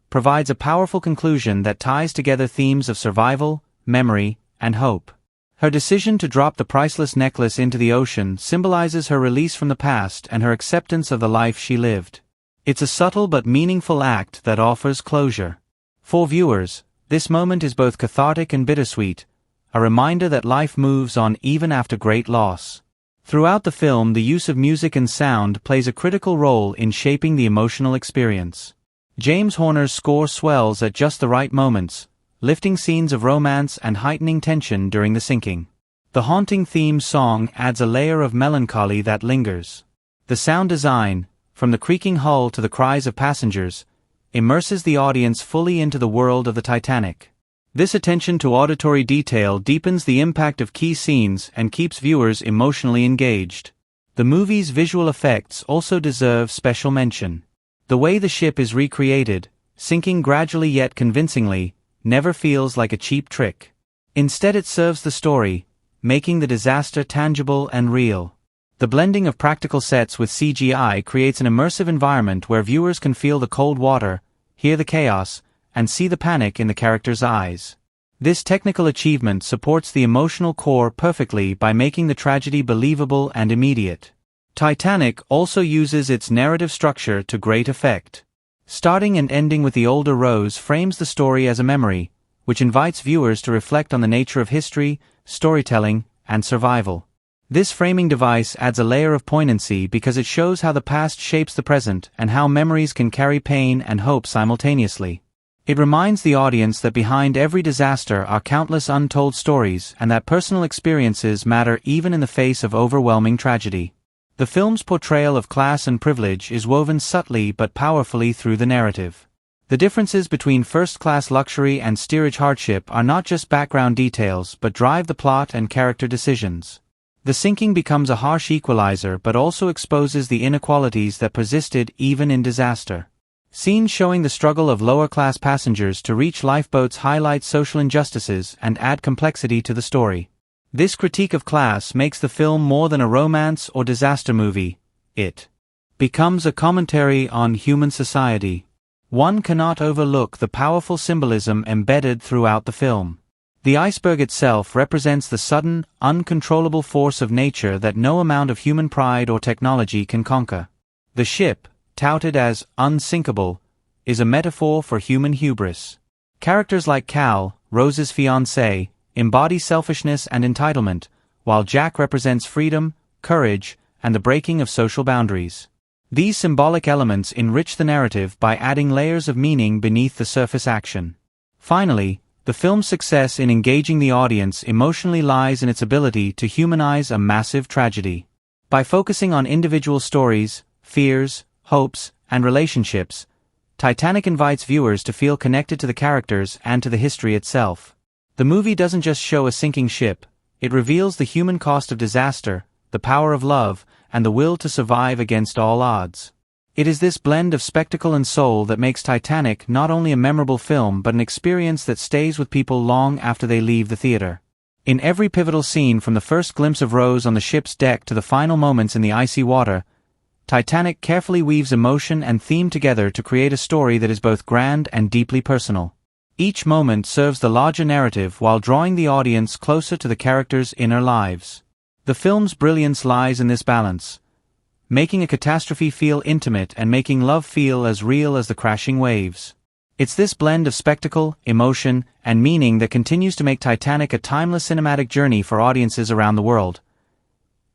provides a powerful conclusion that ties together themes of survival, memory, and hope. Her decision to drop the priceless necklace into the ocean symbolizes her release from the past and her acceptance of the life she lived. It's a subtle but meaningful act that offers closure. For viewers, this moment is both cathartic and bittersweet, a reminder that life moves on even after great loss. Throughout the film, the use of music and sound plays a critical role in shaping the emotional experience. James Horner's score swells at just the right moments, lifting scenes of romance and heightening tension during the sinking. The haunting theme song adds a layer of melancholy that lingers. The sound design, from the creaking hull to the cries of passengers, immerses the audience fully into the world of the Titanic. This attention to auditory detail deepens the impact of key scenes and keeps viewers emotionally engaged. The movie's visual effects also deserve special mention. The way the ship is recreated, sinking gradually yet convincingly, never feels like a cheap trick. Instead, it serves the story, making the disaster tangible and real. The blending of practical sets with CGI creates an immersive environment where viewers can feel the cold water, hear the chaos, and see the panic in the characters' eyes. This technical achievement supports the emotional core perfectly by making the tragedy believable and immediate. Titanic also uses its narrative structure to great effect. Starting and ending with the older Rose frames the story as a memory, which invites viewers to reflect on the nature of history, storytelling, and survival. This framing device adds a layer of poignancy because it shows how the past shapes the present and how memories can carry pain and hope simultaneously. It reminds the audience that behind every disaster are countless untold stories and that personal experiences matter even in the face of overwhelming tragedy. The film's portrayal of class and privilege is woven subtly but powerfully through the narrative. The differences between first-class luxury and steerage hardship are not just background details but drive the plot and character decisions. The sinking becomes a harsh equalizer but also exposes the inequalities that persisted even in disaster. Scenes showing the struggle of lower-class passengers to reach lifeboats highlight social injustices and add complexity to the story. This critique of class makes the film more than a romance or disaster movie. It becomes a commentary on human society. One cannot overlook the powerful symbolism embedded throughout the film. The iceberg itself represents the sudden, uncontrollable force of nature that no amount of human pride or technology can conquer. The ship, touted as unsinkable, is a metaphor for human hubris. Characters like Cal, Rose's fiancé, embody selfishness and entitlement, while Jack represents freedom, courage, and the breaking of social boundaries. These symbolic elements enrich the narrative by adding layers of meaning beneath the surface action. Finally, the film's success in engaging the audience emotionally lies in its ability to humanize a massive tragedy. By focusing on individual stories, fears, hopes, and relationships, Titanic invites viewers to feel connected to the characters and to the history itself. The movie doesn't just show a sinking ship, it reveals the human cost of disaster, the power of love, and the will to survive against all odds. It is this blend of spectacle and soul that makes Titanic not only a memorable film but an experience that stays with people long after they leave the theater. In every pivotal scene, from the first glimpse of Rose on the ship's deck to the final moments in the icy water, Titanic carefully weaves emotion and theme together to create a story that is both grand and deeply personal. Each moment serves the larger narrative while drawing the audience closer to the characters' inner lives. The film's brilliance lies in this balance, making a catastrophe feel intimate and making love feel as real as the crashing waves. It's this blend of spectacle, emotion, and meaning that continues to make Titanic a timeless cinematic journey for audiences around the world.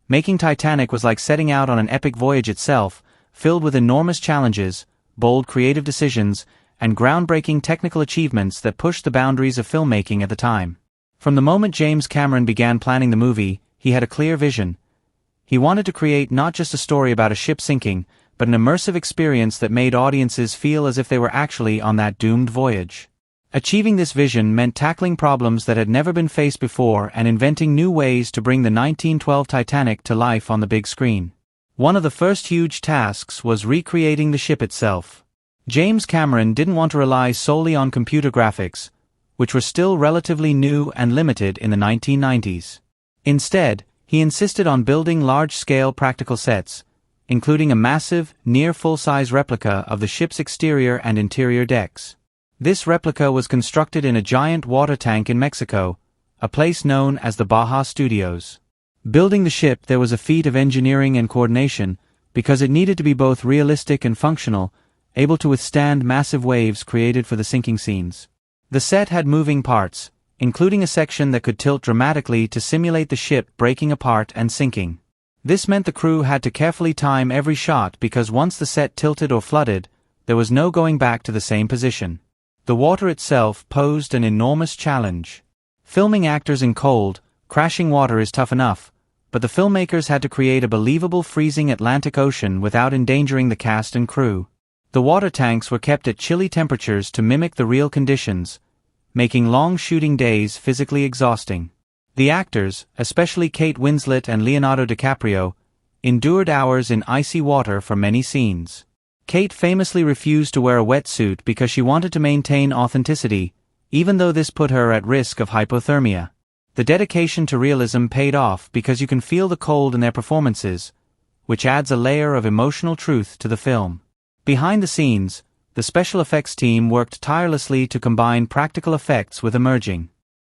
Making Titanic was like setting out on an epic voyage itself, filled with enormous challenges, bold creative decisions, and groundbreaking technical achievements that pushed the boundaries of filmmaking at the time. From the moment James Cameron began planning the movie, he had a clear vision. He wanted to create not just a story about a ship sinking, but an immersive experience that made audiences feel as if they were actually on that doomed voyage. Achieving this vision meant tackling problems that had never been faced before and inventing new ways to bring the 1912 Titanic to life on the big screen. One of the first huge tasks was recreating the ship itself. James Cameron didn't want to rely solely on computer graphics, which were still relatively new and limited in the 1990s. Instead, he insisted on building large-scale practical sets, including a massive, near-full-size replica of the ship's exterior and interior decks. This replica was constructed in a giant water tank in Mexico, a place known as the Baja Studios. Building the ship there was a feat of engineering and coordination, because it needed to be both realistic and functional, able to withstand massive waves created for the sinking scenes. The set had moving parts, including a section that could tilt dramatically to simulate the ship breaking apart and sinking. This meant the crew had to carefully time every shot because once the set tilted or flooded, there was no going back to the same position. The water itself posed an enormous challenge. Filming actors in cold, crashing water is tough enough, but the filmmakers had to create a believable freezing Atlantic Ocean without endangering the cast and crew. The water tanks were kept at chilly temperatures to mimic the real conditions, making long shooting days physically exhausting. The actors, especially Kate Winslet and Leonardo DiCaprio, endured hours in icy water for many scenes. Kate famously refused to wear a wetsuit because she wanted to maintain authenticity, even though this put her at risk of hypothermia. The dedication to realism paid off because you can feel the cold in their performances, which adds a layer of emotional truth to the film. Behind the scenes, the special effects team worked tirelessly to combine practical effects with emerging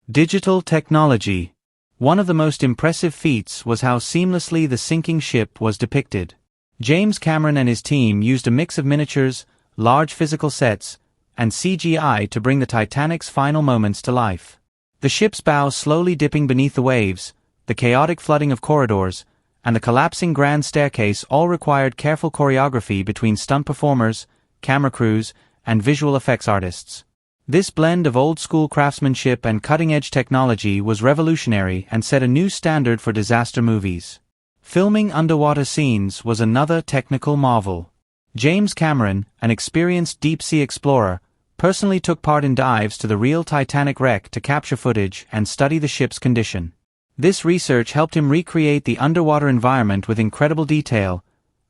digital technology. One of the most impressive feats was how seamlessly the sinking ship was depicted. James Cameron and his team used a mix of miniatures, large physical sets, and CGI to bring the Titanic's final moments to life. The ship's bow slowly dipping beneath the waves, the chaotic flooding of corridors, and the collapsing grand staircase all required careful choreography between stunt performers, camera crews, and visual effects artists. This blend of old-school craftsmanship and cutting-edge technology was revolutionary and set a new standard for disaster movies. Filming underwater scenes was another technical marvel. James Cameron, an experienced deep-sea explorer, personally took part in dives to the real Titanic wreck to capture footage and study the ship's condition. This research helped him recreate the underwater environment with incredible detail,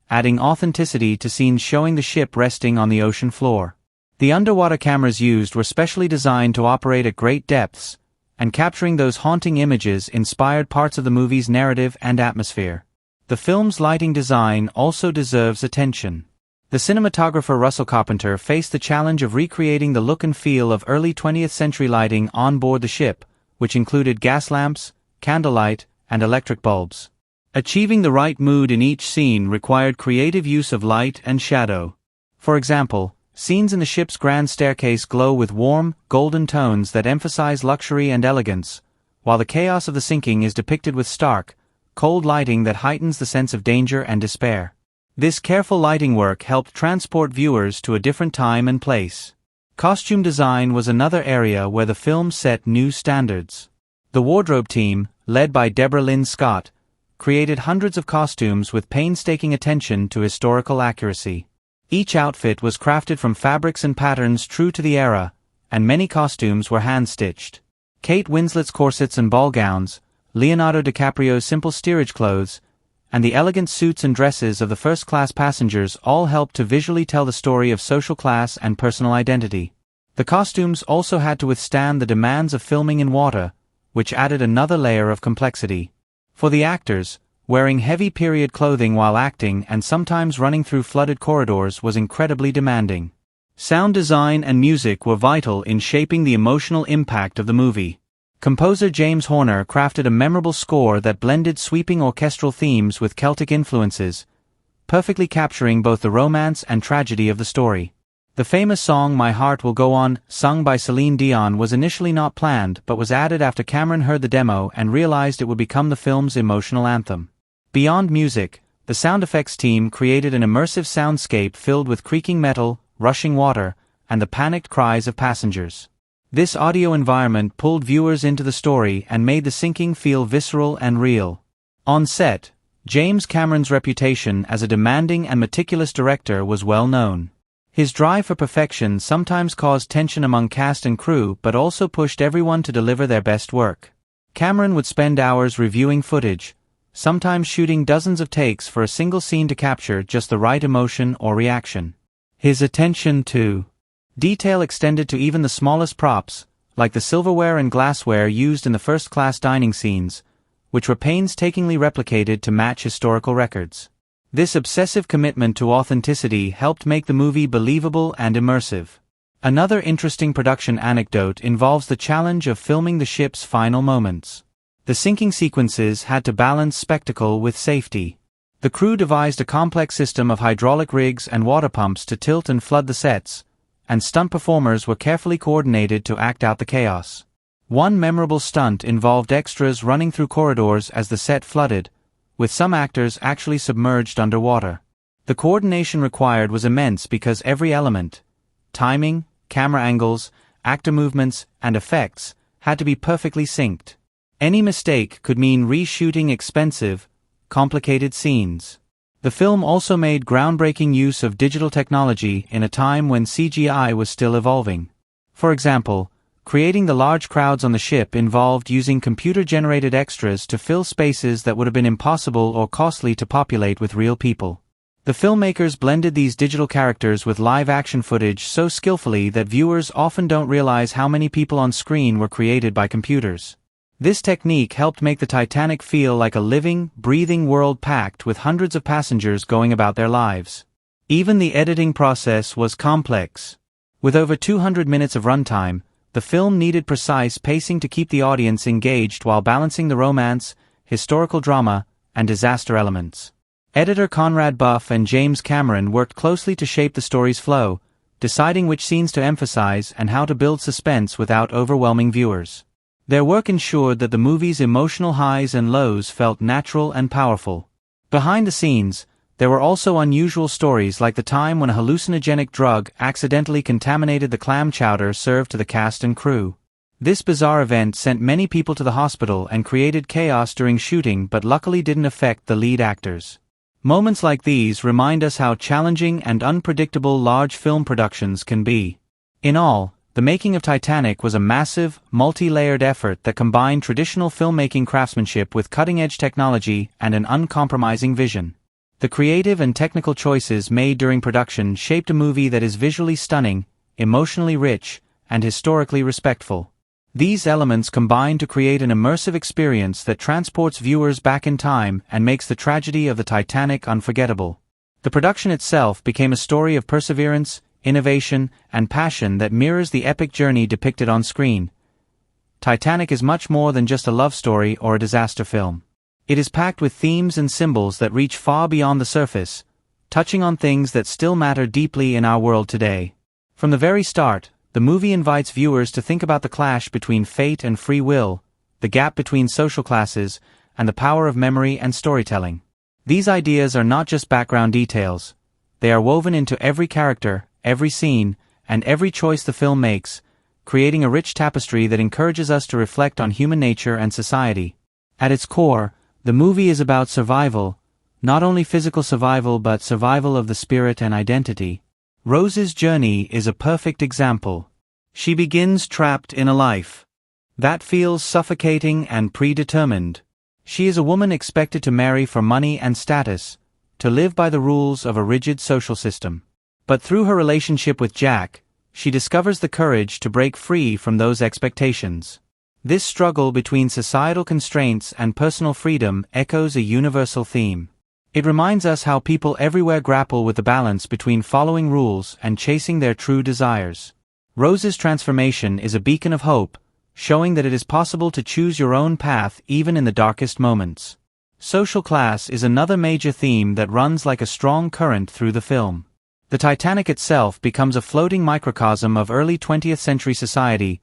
adding authenticity to scenes showing the ship resting on the ocean floor. The underwater cameras used were specially designed to operate at great depths, and capturing those haunting images inspired parts of the movie's narrative and atmosphere. The film's lighting design also deserves attention. The cinematographer Russell Carpenter faced the challenge of recreating the look and feel of early 20th century lighting on board the ship, which included gas lamps, candlelight, and electric bulbs. Achieving the right mood in each scene required creative use of light and shadow. For example, scenes in the ship's grand staircase glow with warm, golden tones that emphasize luxury and elegance, while the chaos of the sinking is depicted with stark, cold lighting that heightens the sense of danger and despair. This careful lighting work helped transport viewers to a different time and place. Costume design was another area where the film set new standards. The wardrobe team, led by Deborah Lynn Scott, created hundreds of costumes with painstaking attention to historical accuracy. Each outfit was crafted from fabrics and patterns true to the era, and many costumes were hand-stitched. Kate Winslet's corsets and ball gowns, Leonardo DiCaprio's simple steerage clothes, and the elegant suits and dresses of the first-class passengers all helped to visually tell the story of social class and personal identity. The costumes also had to withstand the demands of filming in water, which added another layer of complexity. For the actors, wearing heavy period clothing while acting and sometimes running through flooded corridors was incredibly demanding. Sound design and music were vital in shaping the emotional impact of the movie. Composer James Horner crafted a memorable score that blended sweeping orchestral themes with Celtic influences, perfectly capturing both the romance and tragedy of the story. The famous song My Heart Will Go On, sung by Celine Dion, was initially not planned but was added after Cameron heard the demo and realized it would become the film's emotional anthem. Beyond music, the sound effects team created an immersive soundscape filled with creaking metal, rushing water, and the panicked cries of passengers. This audio environment pulled viewers into the story and made the sinking feel visceral and real. On set, James Cameron's reputation as a demanding and meticulous director was well known. His drive for perfection sometimes caused tension among cast and crew but also pushed everyone to deliver their best work. Cameron would spend hours reviewing footage, sometimes shooting dozens of takes for a single scene to capture just the right emotion or reaction. His attention to detail extended to even the smallest props, like the silverware and glassware used in the first-class dining scenes, which were painstakingly replicated to match historical records. This obsessive commitment to authenticity helped make the movie believable and immersive. Another interesting production anecdote involves the challenge of filming the ship's final moments. The sinking sequences had to balance spectacle with safety. The crew devised a complex system of hydraulic rigs and water pumps to tilt and flood the sets, and stunt performers were carefully coordinated to act out the chaos. One memorable stunt involved extras running through corridors as the set flooded, with some actors actually submerged underwater. The coordination required was immense because every element, timing, camera angles, actor movements, and effects, had to be perfectly synced. Any mistake could mean reshooting expensive, complicated scenes. The film also made groundbreaking use of digital technology in a time when CGI was still evolving. For example, creating the large crowds on the ship involved using computer-generated extras to fill spaces that would have been impossible or costly to populate with real people. The filmmakers blended these digital characters with live-action footage so skillfully that viewers often don't realize how many people on screen were created by computers. This technique helped make the Titanic feel like a living, breathing world packed with hundreds of passengers going about their lives. Even the editing process was complex. With over 200 minutes of runtime, the film needed precise pacing to keep the audience engaged while balancing the romance, historical drama, and disaster elements. Editor Conrad Buff and James Cameron worked closely to shape the story's flow, deciding which scenes to emphasize and how to build suspense without overwhelming viewers. Their work ensured that the movie's emotional highs and lows felt natural and powerful. Behind the scenes, there were also unusual stories like the time when a hallucinogenic drug accidentally contaminated the clam chowder served to the cast and crew. This bizarre event sent many people to the hospital and created chaos during shooting, but luckily didn't affect the lead actors. Moments like these remind us how challenging and unpredictable large film productions can be. In all, the making of Titanic was a massive, multi-layered effort that combined traditional filmmaking craftsmanship with cutting-edge technology and an uncompromising vision. The creative and technical choices made during production shaped a movie that is visually stunning, emotionally rich, and historically respectful. These elements combine to create an immersive experience that transports viewers back in time and makes the tragedy of the Titanic unforgettable. The production itself became a story of perseverance, innovation, and passion that mirrors the epic journey depicted on screen. Titanic is much more than just a love story or a disaster film. It is packed with themes and symbols that reach far beyond the surface, touching on things that still matter deeply in our world today. From the very start, the movie invites viewers to think about the clash between fate and free will, the gap between social classes, and the power of memory and storytelling. These ideas are not just background details. They are woven into every character, every scene, and every choice the film makes, creating a rich tapestry that encourages us to reflect on human nature and society. At its core, the movie is about survival, not only physical survival but survival of the spirit and identity. Rose's journey is a perfect example. She begins trapped in a life that feels suffocating and predetermined. She is a woman expected to marry for money and status, to live by the rules of a rigid social system. But through her relationship with Jack, she discovers the courage to break free from those expectations. This struggle between societal constraints and personal freedom echoes a universal theme. It reminds us how people everywhere grapple with the balance between following rules and chasing their true desires. Rose's transformation is a beacon of hope, showing that it is possible to choose your own path even in the darkest moments. Social class is another major theme that runs like a strong current through the film. The Titanic itself becomes a floating microcosm of early 20th century society,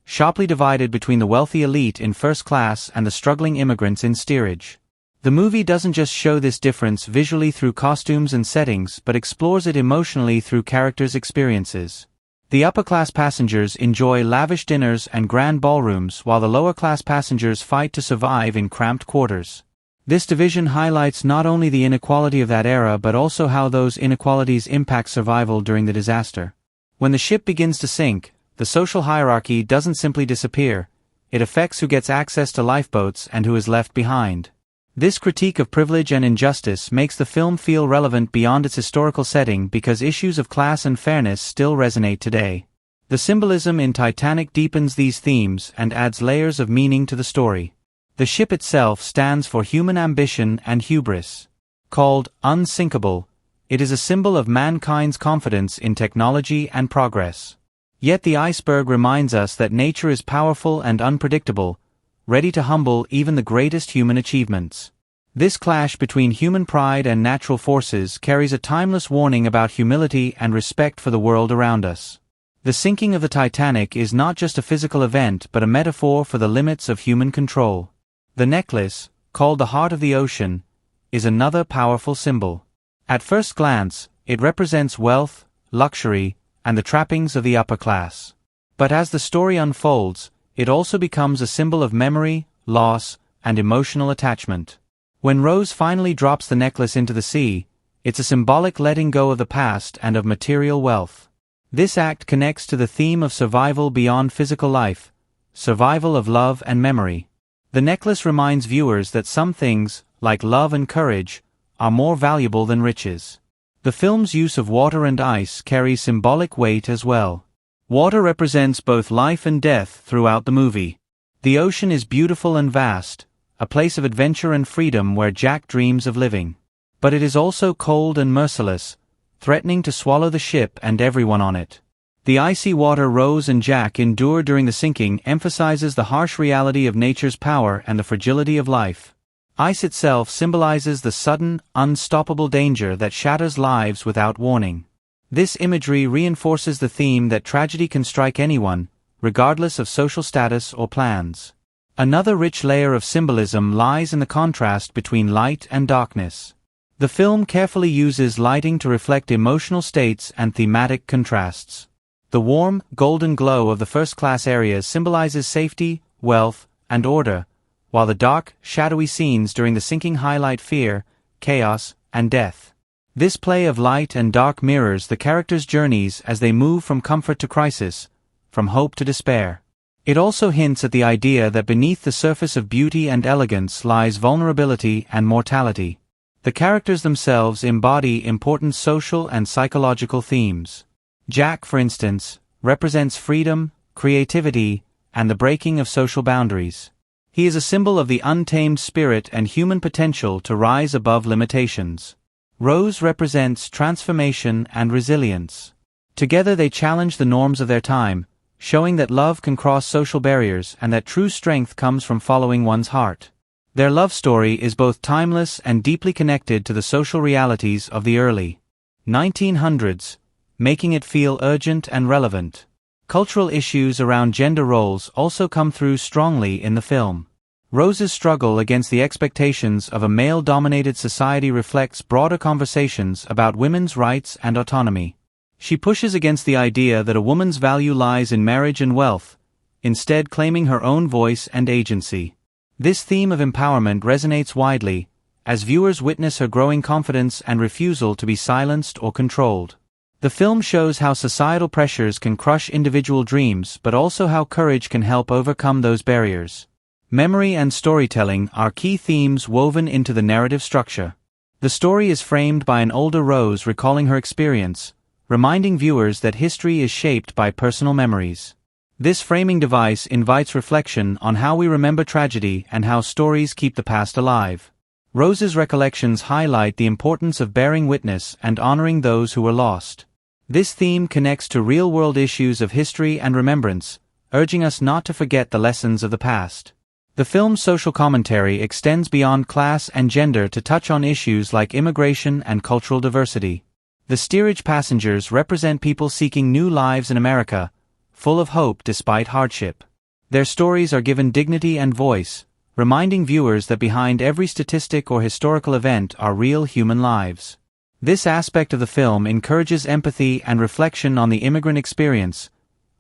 sharply divided between the wealthy elite in first class and the struggling immigrants in steerage. The movie doesn't just show this difference visually through costumes and settings but explores it emotionally through characters' experiences. The upper-class passengers enjoy lavish dinners and grand ballrooms while the lower-class passengers fight to survive in cramped quarters. This division highlights not only the inequality of that era but also how those inequalities impact survival during the disaster. When the ship begins to sink, the social hierarchy doesn't simply disappear. It affects who gets access to lifeboats and who is left behind. This critique of privilege and injustice makes the film feel relevant beyond its historical setting because issues of class and fairness still resonate today. The symbolism in Titanic deepens these themes and adds layers of meaning to the story. The ship itself stands for human ambition and hubris. Called unsinkable, it is a symbol of mankind's confidence in technology and progress. Yet the iceberg reminds us that nature is powerful and unpredictable, ready to humble even the greatest human achievements. This clash between human pride and natural forces carries a timeless warning about humility and respect for the world around us. The sinking of the Titanic is not just a physical event but a metaphor for the limits of human control. The necklace, called the heart of the ocean, is another powerful symbol. At first glance, it represents wealth, luxury, and the trappings of the upper class. But as the story unfolds, it also becomes a symbol of memory, loss, and emotional attachment. When Rose finally drops the necklace into the sea, it's a symbolic letting go of the past and of material wealth. This act connects to the theme of survival beyond physical life, survival of love and memory. The necklace reminds viewers that some things, like love and courage, are more valuable than riches. The film's use of water and ice carries symbolic weight as well. Water represents both life and death throughout the movie. The ocean is beautiful and vast, a place of adventure and freedom where Jack dreams of living. But it is also cold and merciless, threatening to swallow the ship and everyone on it. The icy water Rose and Jack endure during the sinking emphasizes the harsh reality of nature's power and the fragility of life. Ice itself symbolizes the sudden, unstoppable danger that shatters lives without warning. This imagery reinforces the theme that tragedy can strike anyone, regardless of social status or plans. Another rich layer of symbolism lies in the contrast between light and darkness. The film carefully uses lighting to reflect emotional states and thematic contrasts. The warm, golden glow of the first-class areas symbolizes safety, wealth, and order, while the dark, shadowy scenes during the sinking highlight fear, chaos, and death. This play of light and dark mirrors the characters' journeys as they move from comfort to crisis, from hope to despair. It also hints at the idea that beneath the surface of beauty and elegance lies vulnerability and mortality. The characters themselves embody important social and psychological themes. Jack, for instance, represents freedom, creativity, and the breaking of social boundaries. He is a symbol of the untamed spirit and human potential to rise above limitations. Rose represents transformation and resilience. Together they challenge the norms of their time, showing that love can cross social barriers and that true strength comes from following one's heart. Their love story is both timeless and deeply connected to the social realities of the early 1900s, making it feel urgent and relevant. Cultural issues around gender roles also come through strongly in the film. Rose's struggle against the expectations of a male-dominated society reflects broader conversations about women's rights and autonomy. She pushes against the idea that a woman's value lies in marriage and wealth, instead claiming her own voice and agency. This theme of empowerment resonates widely, as viewers witness her growing confidence and refusal to be silenced or controlled. The film shows how societal pressures can crush individual dreams but also how courage can help overcome those barriers. Memory and storytelling are key themes woven into the narrative structure. The story is framed by an older Rose recalling her experience, reminding viewers that history is shaped by personal memories. This framing device invites reflection on how we remember tragedy and how stories keep the past alive. Rose's recollections highlight the importance of bearing witness and honoring those who were lost. This theme connects to real-world issues of history and remembrance, urging us not to forget the lessons of the past. The film's social commentary extends beyond class and gender to touch on issues like immigration and cultural diversity. The steerage passengers represent people seeking new lives in America, full of hope despite hardship. Their stories are given dignity and voice, reminding viewers that behind every statistic or historical event are real human lives. This aspect of the film encourages empathy and reflection on the immigrant experience,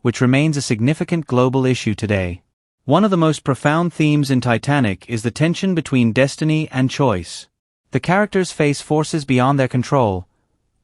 which remains a significant global issue today. One of the most profound themes in Titanic is the tension between destiny and choice. The characters face forces beyond their control,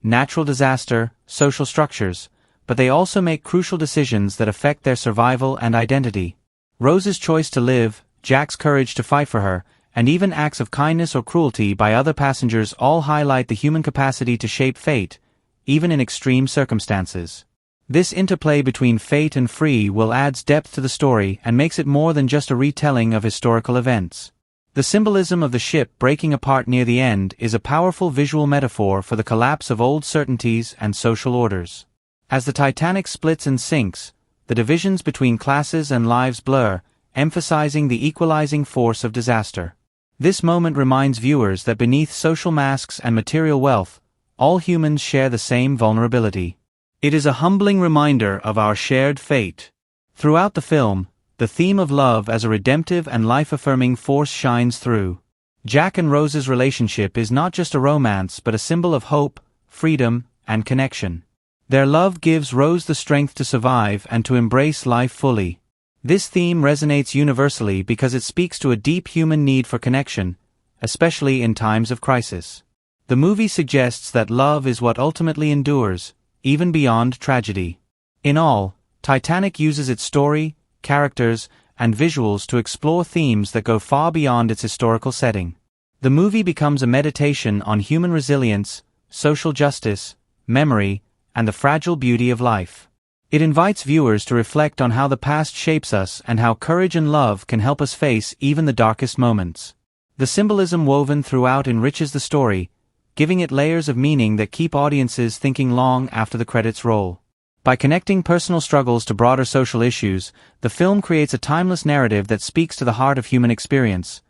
natural disaster, social structures, but they also make crucial decisions that affect their survival and identity. Rose's choice to live, Jack's courage to fight for her, and even acts of kindness or cruelty by other passengers all highlight the human capacity to shape fate, even in extreme circumstances. This interplay between fate and free will adds depth to the story and makes it more than just a retelling of historical events. The symbolism of the ship breaking apart near the end is a powerful visual metaphor for the collapse of old certainties and social orders. As the Titanic splits and sinks, the divisions between classes and lives blur, emphasizing the equalizing force of disaster. This moment reminds viewers that beneath social masks and material wealth, all humans share the same vulnerability. It is a humbling reminder of our shared fate. Throughout the film, the theme of love as a redemptive and life-affirming force shines through. Jack and Rose's relationship is not just a romance but a symbol of hope, freedom, and connection. Their love gives Rose the strength to survive and to embrace life fully. This theme resonates universally because it speaks to a deep human need for connection, especially in times of crisis. The movie suggests that love is what ultimately endures, even beyond tragedy. In all, Titanic uses its story, characters, and visuals to explore themes that go far beyond its historical setting. The movie becomes a meditation on human resilience, social justice, memory, and the fragile beauty of life. It invites viewers to reflect on how the past shapes us and how courage and love can help us face even the darkest moments. The symbolism woven throughout enriches the story, giving it layers of meaning that keep audiences thinking long after the credits roll. By connecting personal struggles to broader social issues, the film creates a timeless narrative that speaks to the heart of human experience.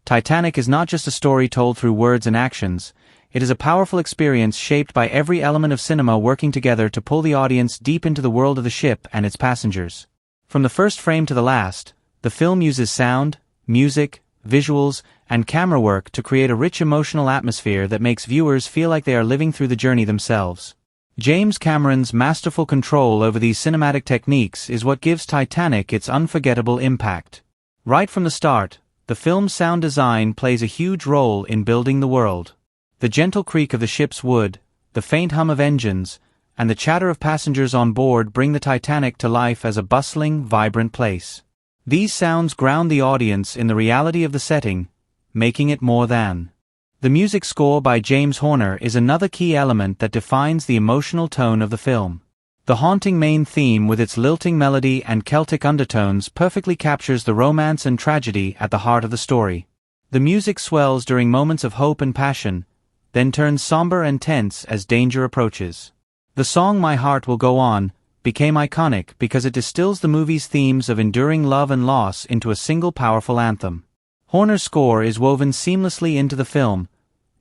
Titanic is not just a story told through words and actions, it is a powerful experience shaped by every element of cinema working together to pull the audience deep into the world of the ship and its passengers. From the first frame to the last, the film uses sound, music, visuals, and camera work to create a rich emotional atmosphere that makes viewers feel like they are living through the journey themselves. James Cameron's masterful control over these cinematic techniques is what gives Titanic its unforgettable impact. Right from the start, the film's sound design plays a huge role in building the world. The gentle creak of the ship's wood, the faint hum of engines, and the chatter of passengers on board bring the Titanic to life as a bustling, vibrant place. These sounds ground the audience in the reality of the setting, making it more than. The music score by James Horner is another key element that defines the emotional tone of the film. The haunting main theme with its lilting melody and Celtic undertones perfectly captures the romance and tragedy at the heart of the story. The music swells during moments of hope and passion, then turns somber and tense as danger approaches. The song My Heart Will Go On became iconic because it distills the movie's themes of enduring love and loss into a single powerful anthem. Horner's score is woven seamlessly into the film,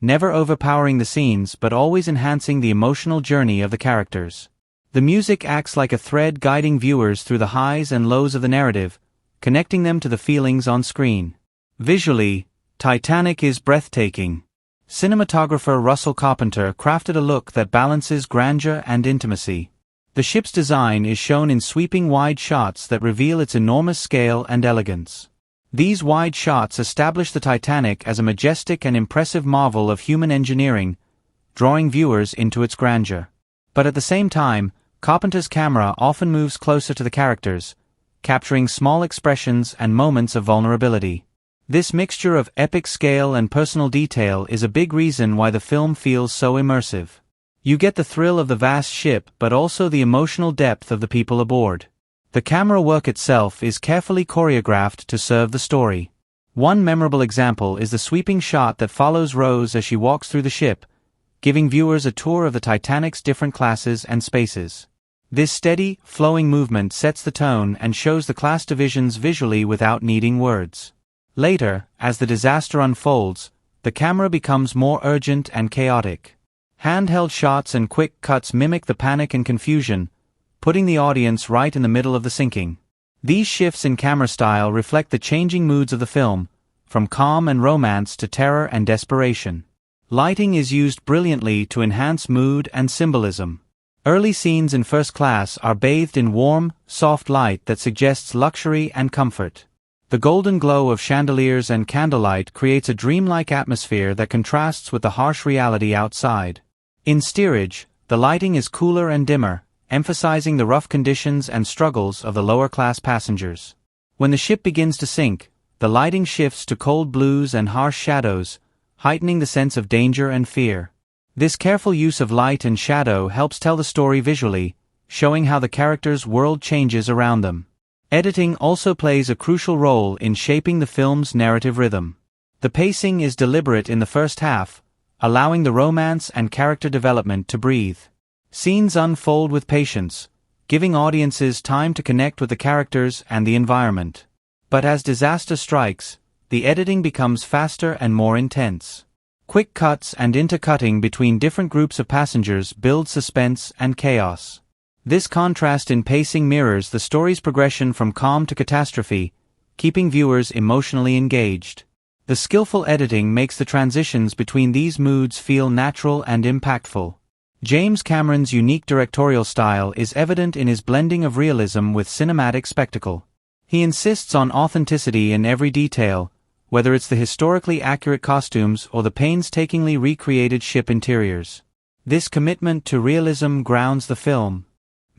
never overpowering the scenes but always enhancing the emotional journey of the characters. The music acts like a thread guiding viewers through the highs and lows of the narrative, connecting them to the feelings on screen. Visually, Titanic is breathtaking. Cinematographer Russell Carpenter crafted a look that balances grandeur and intimacy. The ship's design is shown in sweeping wide shots that reveal its enormous scale and elegance. These wide shots establish the Titanic as a majestic and impressive marvel of human engineering, drawing viewers into its grandeur. But at the same time, Carpenter's camera often moves closer to the characters, capturing small expressions and moments of vulnerability. This mixture of epic scale and personal detail is a big reason why the film feels so immersive. You get the thrill of the vast ship but also the emotional depth of the people aboard. The camera work itself is carefully choreographed to serve the story. One memorable example is the sweeping shot that follows Rose as she walks through the ship, giving viewers a tour of the Titanic's different classes and spaces. This steady, flowing movement sets the tone and shows the class divisions visually without needing words. Later, as the disaster unfolds, the camera becomes more urgent and chaotic. Handheld shots and quick cuts mimic the panic and confusion, putting the audience right in the middle of the sinking. These shifts in camera style reflect the changing moods of the film, from calm and romance to terror and desperation. Lighting is used brilliantly to enhance mood and symbolism. Early scenes in first class are bathed in warm, soft light that suggests luxury and comfort. The golden glow of chandeliers and candlelight creates a dreamlike atmosphere that contrasts with the harsh reality outside. In steerage, the lighting is cooler and dimmer, emphasizing the rough conditions and struggles of the lower-class passengers. When the ship begins to sink, the lighting shifts to cold blues and harsh shadows, heightening the sense of danger and fear. This careful use of light and shadow helps tell the story visually, showing how the characters' world changes around them. Editing also plays a crucial role in shaping the film's narrative rhythm. The pacing is deliberate in the first half, allowing the romance and character development to breathe. Scenes unfold with patience, giving audiences time to connect with the characters and the environment. But as disaster strikes, the editing becomes faster and more intense. Quick cuts and intercutting between different groups of passengers build suspense and chaos. This contrast in pacing mirrors the story's progression from calm to catastrophe, keeping viewers emotionally engaged. The skillful editing makes the transitions between these moods feel natural and impactful. James Cameron's unique directorial style is evident in his blending of realism with cinematic spectacle. He insists on authenticity in every detail, whether it's the historically accurate costumes or the painstakingly recreated ship interiors. This commitment to realism grounds the film,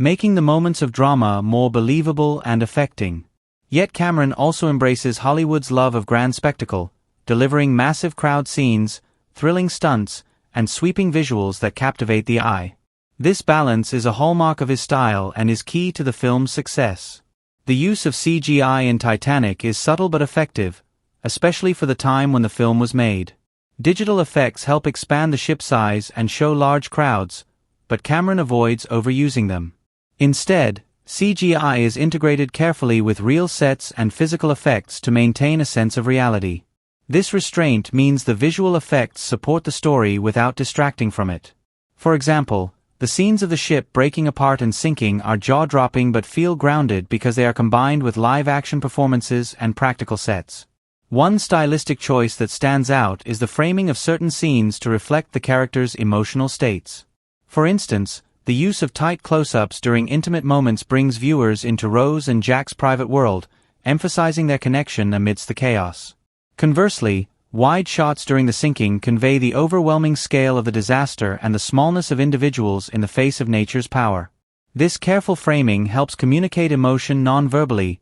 making the moments of drama more believable and affecting. Yet Cameron also embraces Hollywood's love of grand spectacle, delivering massive crowd scenes, thrilling stunts, and sweeping visuals that captivate the eye. This balance is a hallmark of his style and is key to the film's success. The use of CGI in Titanic is subtle but effective, especially for the time when the film was made. Digital effects help expand the ship size and show large crowds, but Cameron avoids overusing them. Instead, CGI is integrated carefully with real sets and physical effects to maintain a sense of reality. This restraint means the visual effects support the story without distracting from it. For example, The scenes of the ship breaking apart and sinking are jaw-dropping but feel grounded because they are combined with live-action performances and practical sets. One stylistic choice that stands out is the framing of certain scenes to reflect the characters' emotional states. For instance, the use of tight close-ups during intimate moments brings viewers into Rose and Jack's private world, emphasizing their connection amidst the chaos. Conversely, wide shots during the sinking convey the overwhelming scale of the disaster and the smallness of individuals in the face of nature's power. This careful framing helps communicate emotion non-verbally,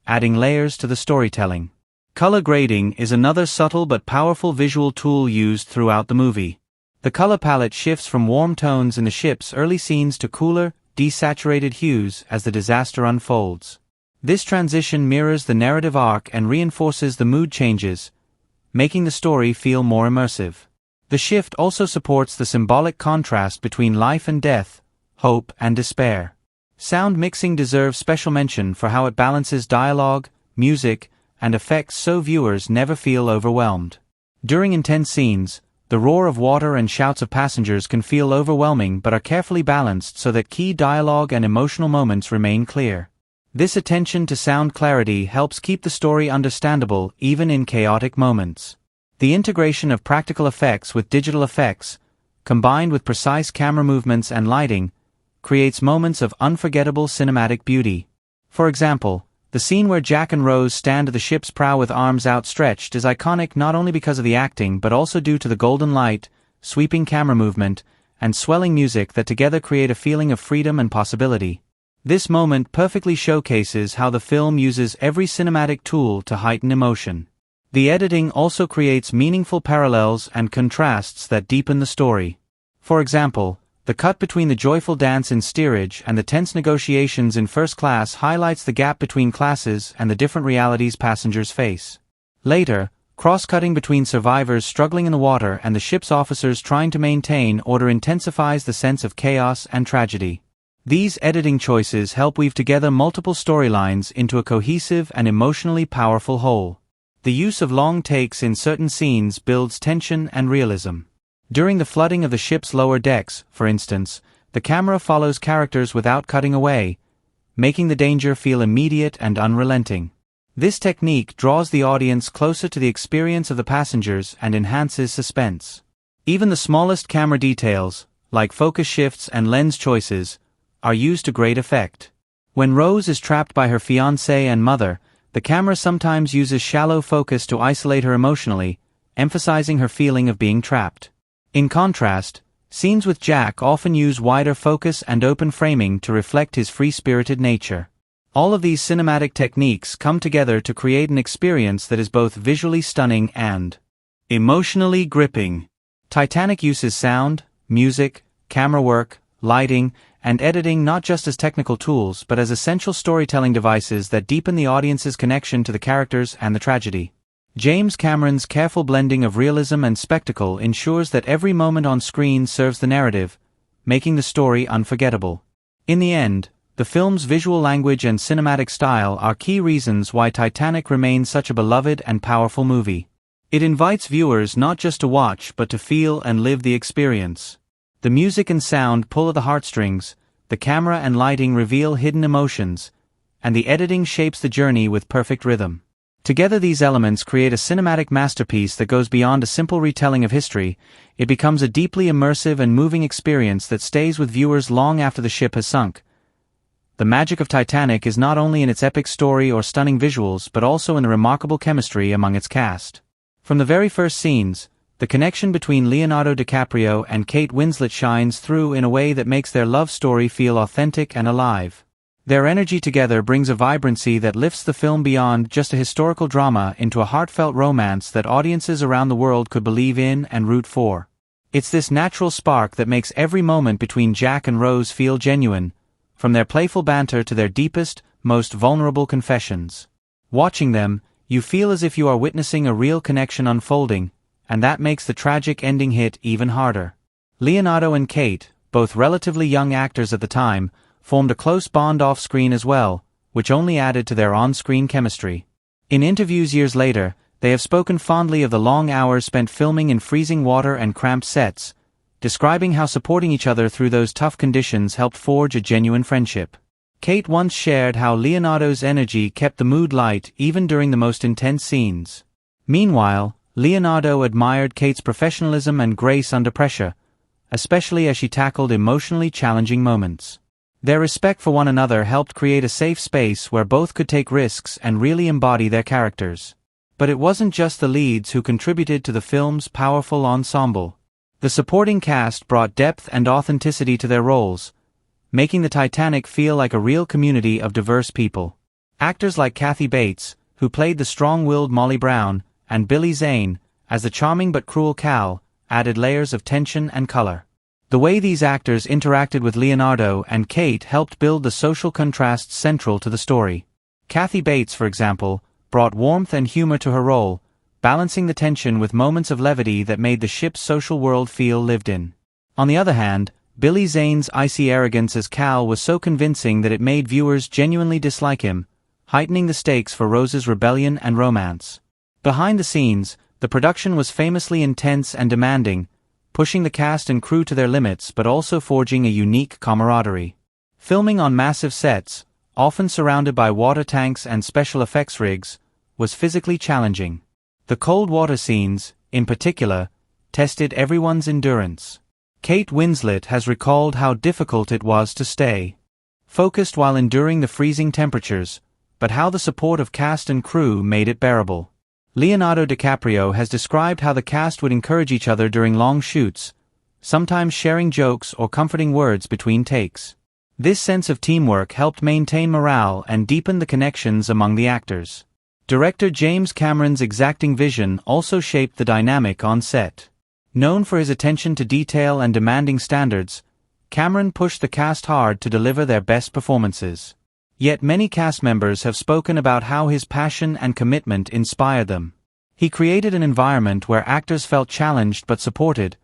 adding layers to the storytelling. Color grading is another subtle but powerful visual tool used throughout the movie. The color palette shifts from warm tones in the ship's early scenes to cooler, desaturated hues as the disaster unfolds. This transition mirrors the narrative arc and reinforces the mood changes, making the story feel more immersive. The shift also supports the symbolic contrast between life and death, hope and despair. Sound mixing deserves special mention for how it balances dialogue, music, and effects so viewers never feel overwhelmed. During intense scenes, the roar of water and shouts of passengers can feel overwhelming but are carefully balanced so that key dialogue and emotional moments remain clear. This attention to sound clarity helps keep the story understandable even in chaotic moments. The integration of practical effects with digital effects, combined with precise camera movements and lighting, creates moments of unforgettable cinematic beauty. For example, the scene where Jack and Rose stand at the ship's prow with arms outstretched is iconic not only because of the acting but also due to the golden light, sweeping camera movement, and swelling music that together create a feeling of freedom and possibility. This moment perfectly showcases how the film uses every cinematic tool to heighten emotion. The editing also creates meaningful parallels and contrasts that deepen the story. For example, the cut between the joyful dance in steerage and the tense negotiations in first class highlights the gap between classes and the different realities passengers face. Later, cross-cutting between survivors struggling in the water and the ship's officers trying to maintain order intensifies the sense of chaos and tragedy. These editing choices help weave together multiple storylines into a cohesive and emotionally powerful whole. The use of long takes in certain scenes builds tension and realism. During the flooding of the ship's lower decks, for instance, the camera follows characters without cutting away, making the danger feel immediate and unrelenting. This technique draws the audience closer to the experience of the passengers and enhances suspense. Even the smallest camera details, like focus shifts and lens choices, are used to great effect. When Rose is trapped by her fiancé and mother, the camera sometimes uses shallow focus to isolate her emotionally, emphasizing her feeling of being trapped. In contrast, scenes with Jack often use wider focus and open framing to reflect his free-spirited nature. All of these cinematic techniques come together to create an experience that is both visually stunning and emotionally gripping. Titanic uses sound, music, camera work, lighting, and editing not just as technical tools but as essential storytelling devices that deepen the audience's connection to the characters and the tragedy. James Cameron's careful blending of realism and spectacle ensures that every moment on screen serves the narrative, making the story unforgettable. In the end, the film's visual language and cinematic style are key reasons why Titanic remains such a beloved and powerful movie. It invites viewers not just to watch but to feel and live the experience. The music and sound pull at the heartstrings, the camera and lighting reveal hidden emotions, and the editing shapes the journey with perfect rhythm. Together these elements create a cinematic masterpiece that goes beyond a simple retelling of history. It becomes a deeply immersive and moving experience that stays with viewers long after the ship has sunk. The magic of Titanic is not only in its epic story or stunning visuals but also in the remarkable chemistry among its cast. From the very first scenes, the connection between Leonardo DiCaprio and Kate Winslet shines through in a way that makes their love story feel authentic and alive. Their energy together brings a vibrancy that lifts the film beyond just a historical drama into a heartfelt romance that audiences around the world could believe in and root for. It's this natural spark that makes every moment between Jack and Rose feel genuine, from their playful banter to their deepest, most vulnerable confessions. Watching them, you feel as if you are witnessing a real connection unfolding, and that makes the tragic ending hit even harder. Leonardo and Kate, both relatively young actors at the time, formed a close bond off-screen as well, which only added to their on-screen chemistry. In interviews years later, they have spoken fondly of the long hours spent filming in freezing water and cramped sets, describing how supporting each other through those tough conditions helped forge a genuine friendship. Kate once shared how Leonardo's energy kept the mood light even during the most intense scenes. Meanwhile, Leonardo admired Kate's professionalism and grace under pressure, especially as she tackled emotionally challenging moments. Their respect for one another helped create a safe space where both could take risks and really embody their characters. But it wasn't just the leads who contributed to the film's powerful ensemble. The supporting cast brought depth and authenticity to their roles, making the Titanic feel like a real community of diverse people. Actors like Kathy Bates, who played the strong-willed Molly Brown, and Billy Zane, as the charming but cruel Cal, added layers of tension and color. The way these actors interacted with Leonardo and Kate helped build the social contrasts central to the story. Kathy Bates, for example, brought warmth and humor to her role, balancing the tension with moments of levity that made the ship's social world feel lived in. On the other hand, Billy Zane's icy arrogance as Cal was so convincing that it made viewers genuinely dislike him, heightening the stakes for Rose's rebellion and romance. Behind the scenes, the production was famously intense and demanding, pushing the cast and crew to their limits but also forging a unique camaraderie. Filming on massive sets, often surrounded by water tanks and special effects rigs, was physically challenging. The cold water scenes, in particular, tested everyone's endurance. Kate Winslet has recalled how difficult it was to stay focused while enduring the freezing temperatures, but how the support of cast and crew made it bearable. Leonardo DiCaprio has described how the cast would encourage each other during long shoots, sometimes sharing jokes or comforting words between takes. This sense of teamwork helped maintain morale and deepen the connections among the actors. Director James Cameron's exacting vision also shaped the dynamic on set. Known for his attention to detail and demanding standards, Cameron pushed the cast hard to deliver their best performances. Yet many cast members have spoken about how his passion and commitment inspired them. He created an environment where actors felt challenged but supported,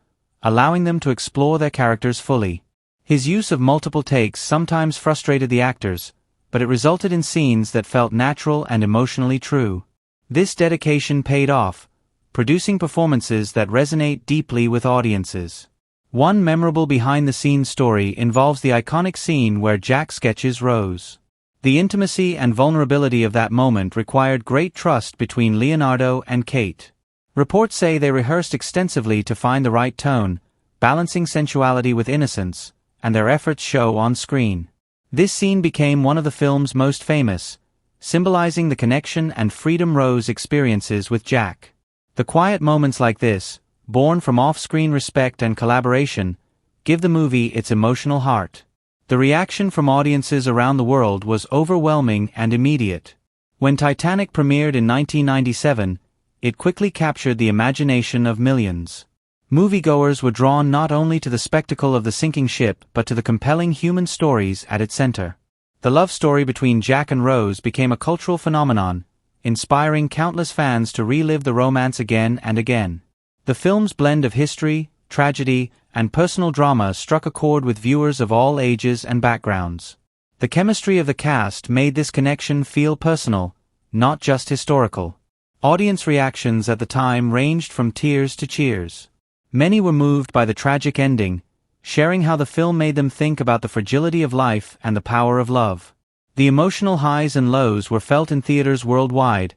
allowing them to explore their characters fully. His use of multiple takes sometimes frustrated the actors, but it resulted in scenes that felt natural and emotionally true. This dedication paid off, producing performances that resonate deeply with audiences. One memorable behind-the-scenes story involves the iconic scene where Jack sketches Rose. The intimacy and vulnerability of that moment required great trust between Leonardo and Kate. Reports say they rehearsed extensively to find the right tone, balancing sensuality with innocence, and their efforts show on screen. This scene became one of the film's most famous, symbolizing the connection and freedom Rose experiences with Jack. The quiet moments like this, born from off-screen respect and collaboration, give the movie its emotional heart. The reaction from audiences around the world was overwhelming and immediate. When Titanic premiered in 1997, it quickly captured the imagination of millions. Moviegoers were drawn not only to the spectacle of the sinking ship but to the compelling human stories at its center. The love story between Jack and Rose became a cultural phenomenon, inspiring countless fans to relive the romance again and again. The film's blend of history, tragedy, and personal drama struck a chord with viewers of all ages and backgrounds. The chemistry of the cast made this connection feel personal, not just historical. Audience reactions at the time ranged from tears to cheers. Many were moved by the tragic ending, sharing how the film made them think about the fragility of life and the power of love. The emotional highs and lows were felt in theaters worldwide,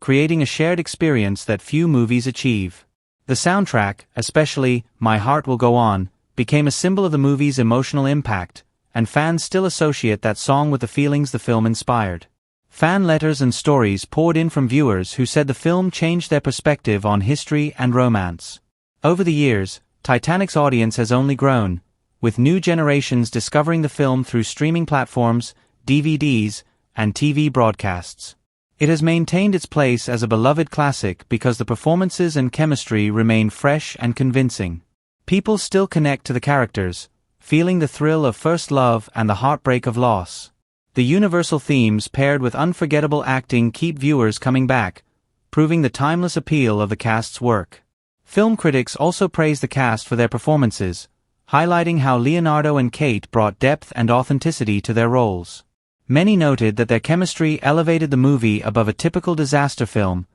creating a shared experience that few movies achieve. The soundtrack, especially My Heart Will Go On, became a symbol of the movie's emotional impact, and fans still associate that song with the feelings the film inspired. Fan letters and stories poured in from viewers who said the film changed their perspective on history and romance. Over the years, Titanic's audience has only grown, with new generations discovering the film through streaming platforms, DVDs, and TV broadcasts. It has maintained its place as a beloved classic because the performances and chemistry remain fresh and convincing. People still connect to the characters, feeling the thrill of first love and the heartbreak of loss. The universal themes paired with unforgettable acting keep viewers coming back, proving the timeless appeal of the cast's work. Film critics also praise the cast for their performances, highlighting how Leonardo and Kate brought depth and authenticity to their roles. Many noted that their chemistry elevated the movie above a typical disaster film,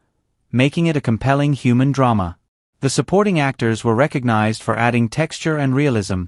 making it a compelling human drama. The supporting actors were recognized for adding texture and realism,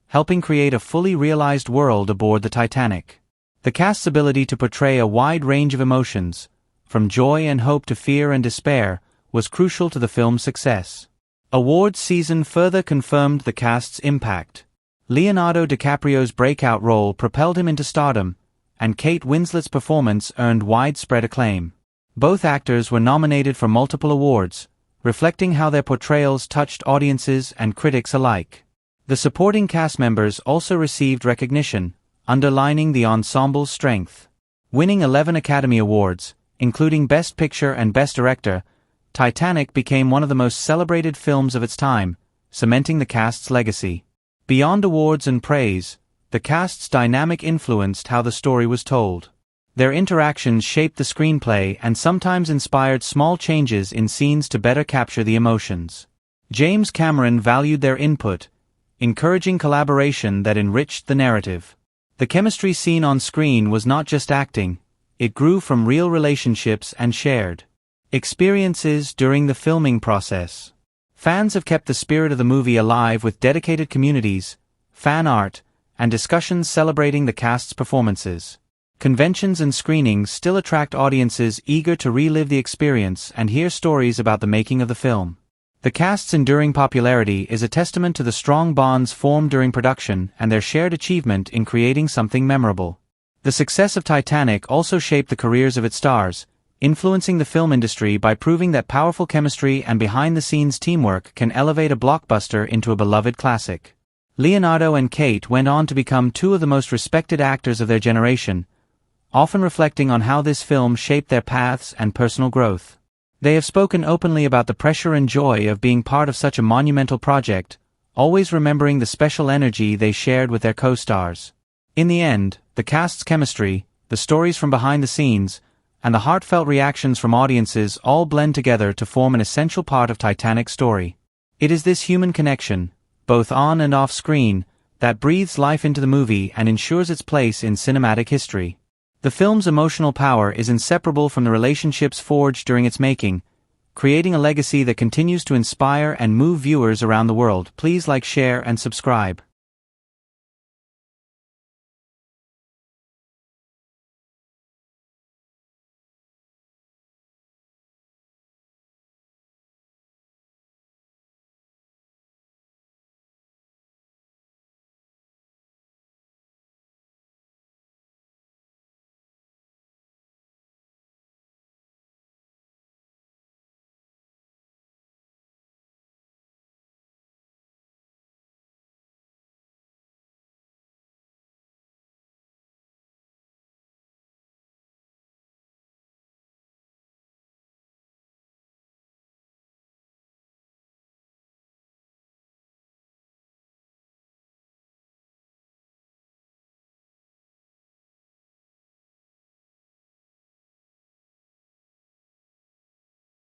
helping create a fully realized world aboard the Titanic. The cast's ability to portray a wide range of emotions, from joy and hope to fear and despair, was crucial to the film's success. Awards season further confirmed the cast's impact. Leonardo DiCaprio's breakout role propelled him into stardom, and Kate Winslet's performance earned widespread acclaim. Both actors were nominated for multiple awards, reflecting how their portrayals touched audiences and critics alike. The supporting cast members also received recognition, underlining the ensemble's strength. Winning 11 Academy Awards, including Best Picture and Best Director, Titanic became one of the most celebrated films of its time, cementing the cast's legacy. Beyond awards and praise, the cast's dynamic influenced how the story was told. Their interactions shaped the screenplay and sometimes inspired small changes in scenes to better capture the emotions. James Cameron valued their input, encouraging collaboration that enriched the narrative. The chemistry seen on screen was not just acting, it grew from real relationships and shared experiences during the filming process. Fans have kept the spirit of the movie alive with dedicated communities, fan art, and discussions celebrating the cast's performances. Conventions and screenings still attract audiences eager to relive the experience and hear stories about the making of the film. The cast's enduring popularity is a testament to the strong bonds formed during production and their shared achievement in creating something memorable. The success of Titanic also shaped the careers of its stars, influencing the film industry by proving that powerful chemistry and behind-the-scenes teamwork can elevate a blockbuster into a beloved classic. Leonardo and Kate went on to become two of the most respected actors of their generation, often reflecting on how this film shaped their paths and personal growth. They have spoken openly about the pressure and joy of being part of such a monumental project, always remembering the special energy they shared with their co-stars. In the end, the cast's chemistry, the stories from behind the scenes, and the heartfelt reactions from audiences all blend together to form an essential part of Titanic's story. It is this human connection, both on and off screen, that breathes life into the movie and ensures its place in cinematic history. The film's emotional power is inseparable from the relationships forged during its making, creating a legacy that continues to inspire and move viewers around the world. Please like, share, and subscribe.